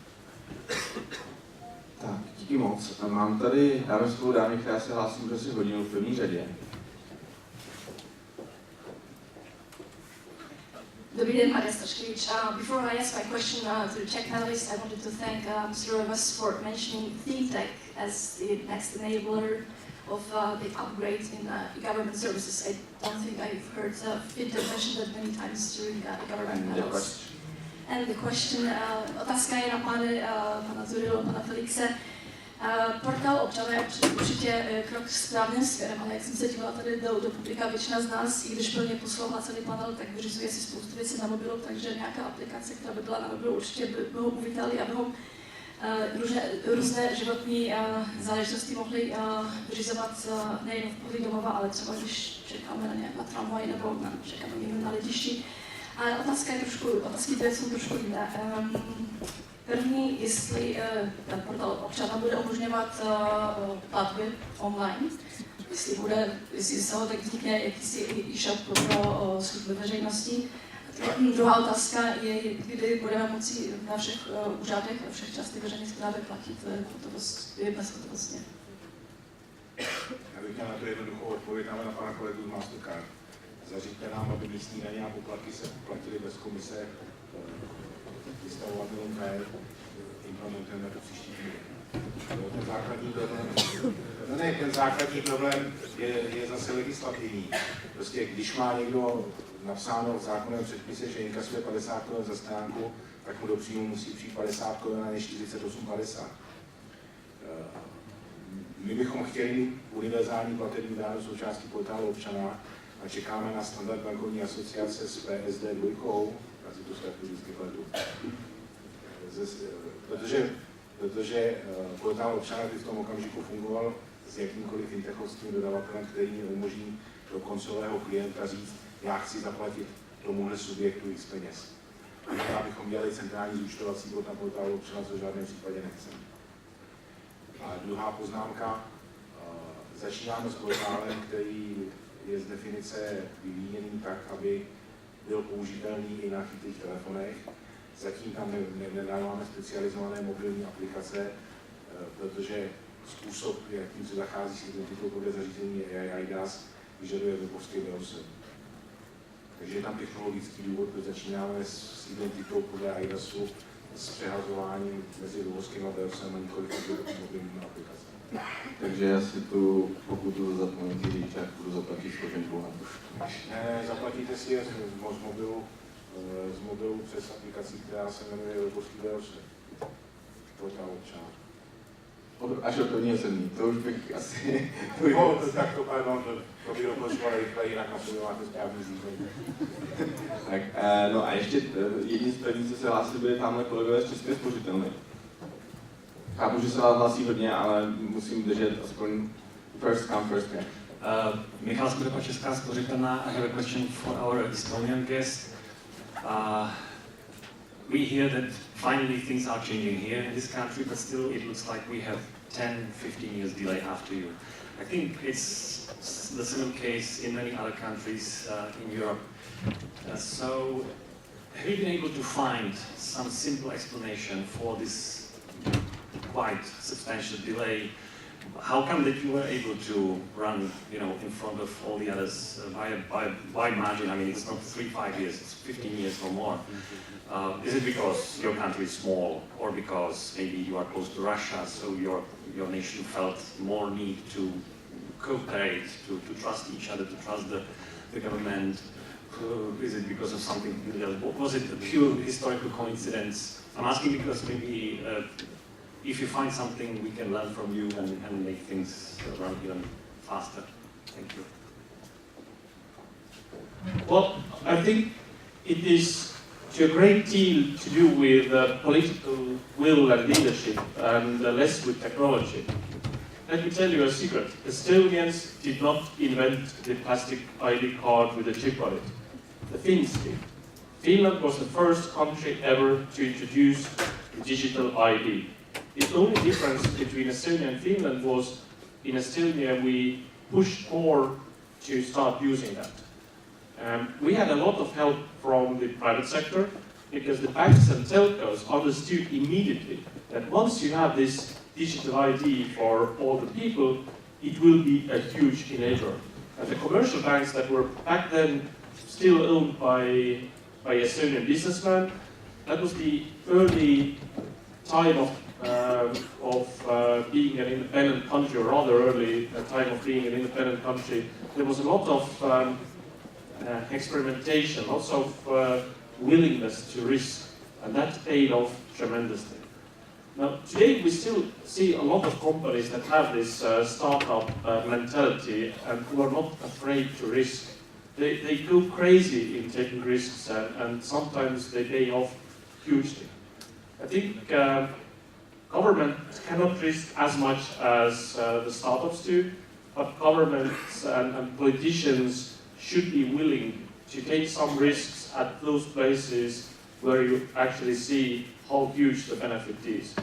Tak, díky moc. Mám tady dáme spolu dámy, která se hlásí už asi hodinu v první řadě. Dobrý den, Maria Staškevič. Before I ask my question to the Czech panelists, I wanted to thank Mr. Rõivas for mentioning fintech as the next enabler of the upgrade in government services. I don't think I've heard fintech mentioned that many times during government panels. And the question, otázka je na pana Dzurillu, pana Felixe. Portál občané určitě krok správným směrem, ale jak jsem se dívala tady do publika, většina z nás, i když plně poslouchala celý panel, tak vyřizuje si spoustu věcí na mobilu, takže nějaká aplikace, která by byla na mobilu, určitě by ho uvítali, aby ho různé životní záležitosti mohli vyřizovat nejen v pohodlí domova, ale třeba když čekáme na tramvaj nebo čekáme někde na letišti. Ale otázky dvě jsou trošku jiné. První, jestli ten portál občana bude umožňovat platby online, jestli z toho tak vznikne jakýsi e-shop pro služby veřejnosti. Druhá otázka je, kdy budeme moci na všech úřadech, na všech částech veřejné správy platit bezhotovostně. Já bych měl na to jednoduchou odpověď na pana kolegu z Mastercard. zařiďte nám, aby místní daně a poplatky se platily bez komise vystavovatelům KR, implementujeme to příští týden. Ten základní problém je zase legislativní. Prostě když má někdo napsáno v zákonném předpise, že inkasuje 50 Kč za stránku, tak mu do příjmu musí přijít 50 Kč a ne 48,50. My bychom chtěli univerzální platební dáno součástí portálu občana a čekáme na standard bankovní asociace s PSD 2, já si to zkrátku vždycky pletu. Protože portál občana by v tom okamžiku fungoval s jakýmkoliv fintechovským dodavatelem, který mi umožní do koncového klienta říct, já chci zaplatit tomuhle subjektu x peněz. Abychom dělali centrální zúčtovací bod na portálu občana, co v žádném případě nechceme. A druhá poznámka, začínáme s portálem, který je z definice vyvíjený tak, aby byl použitelný i na chytrých telefonech. Zatím tam nedáváme specializované mobilní aplikace, protože způsob, jakým se zachází s identitou podle zařízení eIDAS, vyžaduje webovský browser. Takže je tam technologický důvod, proč začínáme s identitou podle eIDASu, s přehazováním mezi webovským browserem a nikoliv mobilními aplikacemi. Takže já si tu pokutu za zapomnětí říct, jak budu zaplatit složenku na poštu. Ne, zaplatíte si je z mobilu přes aplikaci, která se jmenuje webovský browser. Portál občana. Až od prvního sedmí, to už bych asi... Tak to, pardon, to by dopočovali rychle, jinak na sobě máte správný řízení. Tak, no a ještě jedni z prvních, co se hlásí, byli tamhle kolegové z České spořitelny. Chápu, že se vás hlásí hodně, ale musím držet aspoň first come, first serve. Michal Skudepa, Česká spořitelna. I have a question for our Estonian guest. We hear that finally things are changing here in this country, but still it looks like we have 10-15 years delay after you. I think it's the similar case in many other countries in Europe. So have you been able to find some simple explanation for this quite substantial delay? How come that you were able to run, in front of all the others by a wide margin? I mean, it's not 3-5 years; it's 15 years or more. Is it because your country is small, or because maybe you are close to Russia, so your nation felt more need to cooperate, to trust each other, to trust the government? Is it because of something else? Was it a pure historical coincidence? I'm asking because maybe. If you find something, we can learn from you and make things run even faster. Thank you. Well, I think it is to a great deal to do with political will and leadership, and less with technology. Let me tell you a secret. Estonians did not invent the plastic ID card with a chip on it. The Finns did. Finland was the first country ever to introduce the digital ID. The only difference between Estonia and Finland was in Estonia we pushed more to start using that. We had a lot of help from the private sector because the banks and telcos understood immediately that once you have this digital ID for all the people, it will be a huge enabler. And the commercial banks that were back then still owned by Estonian businessmen, that was the early time of being an independent country, or rather early time of being an independent country. There was a lot of experimentation, lots of willingness to risk, and that paid off tremendously. Now, today we still see a lot of companies that have this startup mentality and who are not afraid to risk. They go crazy in taking risks, and sometimes they pay off hugely. I think government cannot risk as much as the startups do, but governments and politicians should be willing to take some risks at those places where you actually see how huge the benefit is.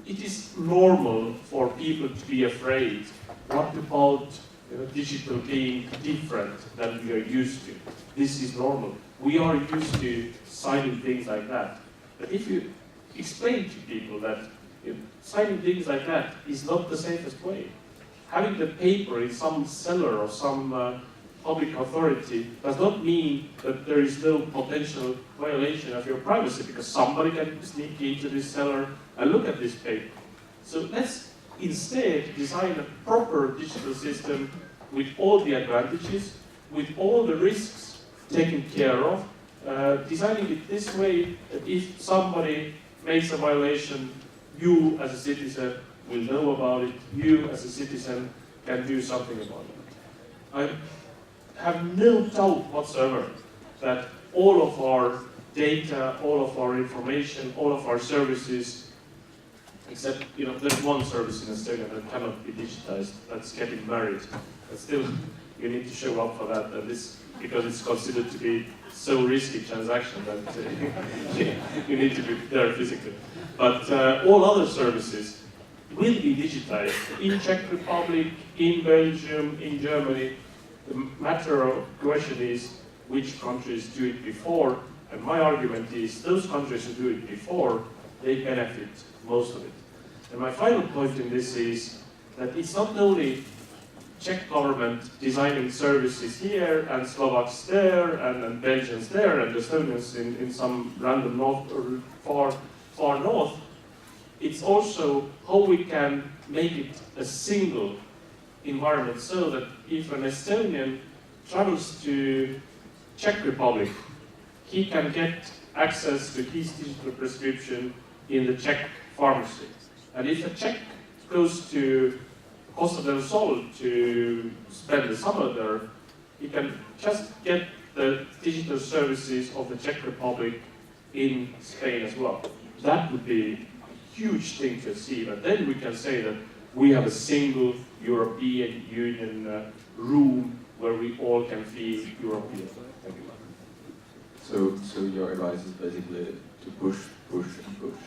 It is normal for people to be afraid. What about digital being different than we are used to? This is normal. We are used to signing things like that. But if you explain to people that signing things like that is not the safest way, having the paper in some cellar or some public authority does not mean that there is no potential violation of your privacy, because somebody can sneak into this cellar and look at this paper. So let's instead design a proper digital system with all the advantages, with all the risks taken care of, designing it this way that if somebody makes a violation, you as a citizen will know about it, you as a citizen can do something about it. I have no doubt whatsoever that all of our data, all of our information, all of our services, except, there's one service in Estonia that cannot be digitized, that's getting married. But still, you need to show up for that, and this, because it's considered to be so risky transaction that you need to be there physically. But all other services will be digitized in Czech Republic, in Belgium, in Germany. The matter of question is which countries do it before, and my argument is those countries who do it before, they benefit most of it. And my final point in this is that it's not only Czech government designing services here, and Slovaks there, and Belgians there, and Estonians in some random north or far north. It's also how we can make it a single environment, so that if an Estonian travels to Czech Republic, he can get access to his digital prescription in the Czech pharmacy. And if a Czech goes to Costa del Sol to spend the summer there, he can just get the digital services of the Czech Republic in Spain as well. That would be a huge thing to achieve, and then we can say that we have a single European Union room where we all can feel European. Thank you. So your advice is basically to push, and push.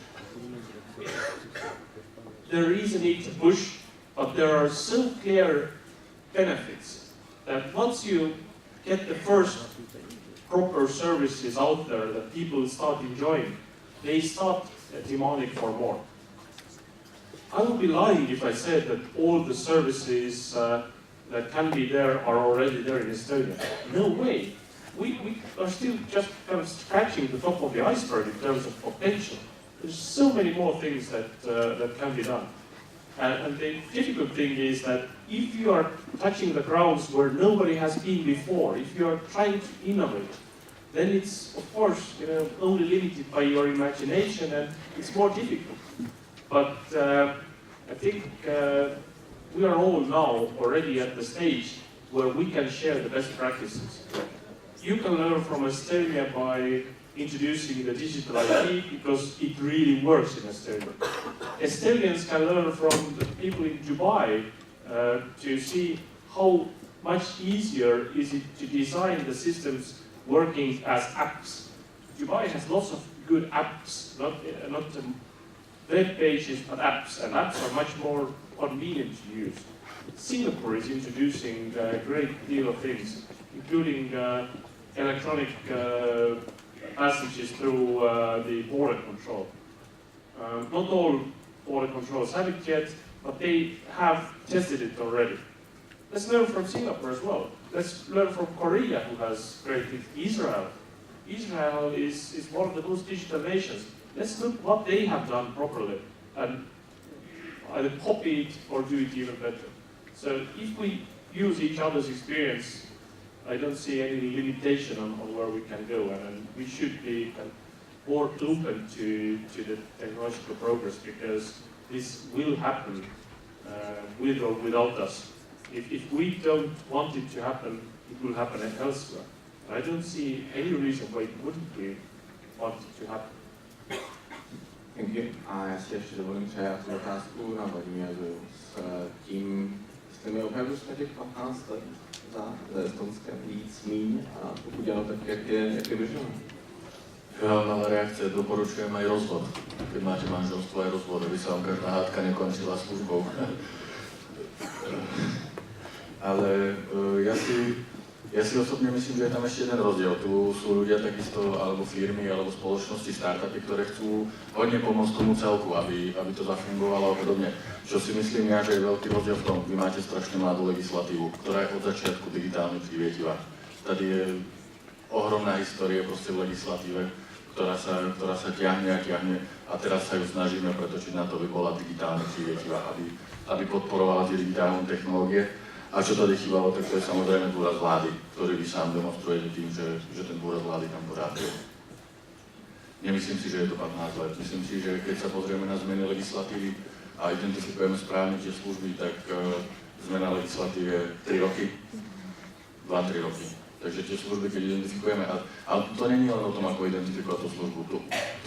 There is a need to push, but there are so clear benefits that once you get the first proper services out there that people start enjoying, they start demanding for more. I would be lying if I said that all the services that can be there are already there in Estonia. No way. We are still just kind of scratching the top of the iceberg in terms of potential. There's so many more things that can be done. And the difficult thing is that if you are touching the grounds where nobody has been before, if you are trying to innovate, then it's, of course, only limited by your imagination, and it's more difficult. But I think we are all now already at the stage where we can share the best practices. You can learn from Estonia by introducing the digital ID, because it really works in Estonia. Estonians can learn from the people in Dubai to see how much easier is it to design the systems working as apps. Dubai has lots of good apps, not web pages, but apps, and apps are much more convenient to use. Singapore is introducing a great deal of things, including electronic passages through the border control. Not all border controls have it yet, but they have tested it already. Let's learn from Singapore as well. Let's learn from Korea, who has great things. Israel. Israel is one of the most digital nations. Let's look what they have done properly and either copy it or do it even better. So if we use each other's experience, I don't see any limitation on where we can go, and we should be more open to the technological progress, because this will happen with or without us. If we don't want it to happen, it will happen elsewhere. I don't see any reason why it wouldn't be wanted to happen. Thank you. A já si ještě dovolím přeját otázku na Vladimíru s tím, jestli my opravdu jsme těch 15 let za Estonskem víc, míň, a pokud ano, tak jak je drženo? Ja, malá reakcia, doporučujem aj rozvod. Keď máte manželstvo, aj rozvod, aby sa vám každá hádka nekončila službou. Ale ja si Ja si osobne myslím, že je tam ešte jeden rozdiel. Tu sú ľudia takisto, alebo firmy, alebo spoločnosti, startupy, ktoré chcú hodne pomôcť tomu celku, aby to zafungovalo a podobne. Čo si myslím ja, že je veľký rozdiel v tom, vy máte strašne mladú legislatívu, ktorá je od začiatku digitálne privietivá. Tady je ohromná história proste v legislatíve, ktorá sa ťahne a teraz sa ju snažíme pretočiť na to, aby bola digitálne privietivá, aby podporovala tie digitálne technológie. A čo tady chýbalo, tak to je samozrejme dôraz vlády, ktorý vy sám demonstrujete tým, že ten dôraz vlády tam pořád je. Nemyslím si, že je to 15 let. Myslím si, že keď sa pozrieme na zmeny legislatívy a identifikujeme správne tie služby, tak zmena legislatívy je 3 roky, 2-3 roky. Takže tie služby, keď identifikujeme, ale to není len o tom, ako identifikovať tú službu,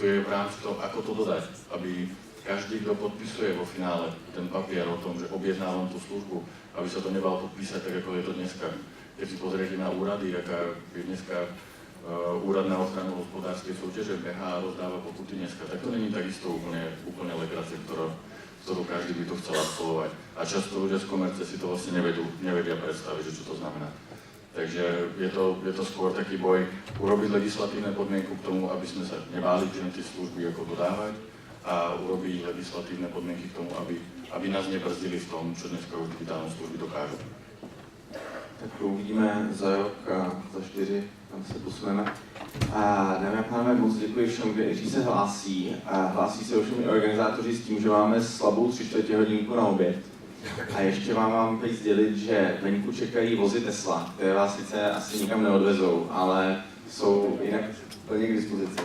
tu je v rámci toho, ako to dodať, aby každý, kto podpisuje vo finále ten papier o tom, že objednávam tú službu, aby sa to nebalo podpísať tak, ako je to dneska. Keď si pozriete na úrady, aká je dneska úrad na ochranu hospodárskej súťaže, behá a rozdáva pokuty dneska, tak to není takisto úplne legrace, ktorú každý by to chcel absolvovať. A často ľudia z komerce si to vlastne nevedia predstaviť, že čo to znamená. Takže je to skôr taký boj urobiť legislatívne podmienku k tomu, aby sme sa nebáli tie služby ako dodávať, a urobiť legislatívne podmienky k tomu, aby nás nebrzdili v tom, čo dneska už digitálne služby dokážu. Tak to uvidíme za rok, za 4, tam se posuneme. Dámy a pánové, moc děkuji všem, kteří se hlásí. Hlásí se ovšem i organizátoři s tím, že máme slabou 3/4 hodinku na oběd. A ještě vám mám teď sdělit, že venku čekají vozy Tesla, které vás sice asi nikam neodvezou, ale jsou jinak plně k dispozici.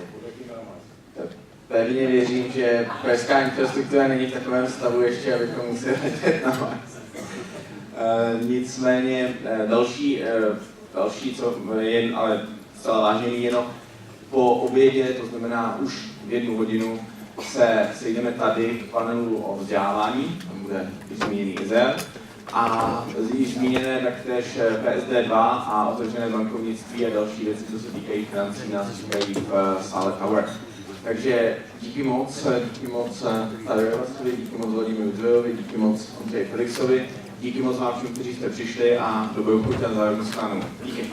Pevně věřím, že pražská infrastruktura není v takovém stavu ještě, abychom museli letět na Mars. Nicméně další, co je ale zcela vážně míněno, po obědě, to znamená už v 1 hodinu, se sejdeme tady v panelu o vzdělávání, tam bude zmíněný Izrael, a již zmíněné taktéž PSD2 a otevřené bankovnictví a další věci, co se týkají financí, nás čekají v sále Tower. Takže díky moc Taavi Rõivasovi, díky moc Vladimíru Dzurillovi, díky moc Ondřeji Felixovi, díky moc vám všem, kteří jste přišli a dobrou chuť a zájemnou stranu. Díky.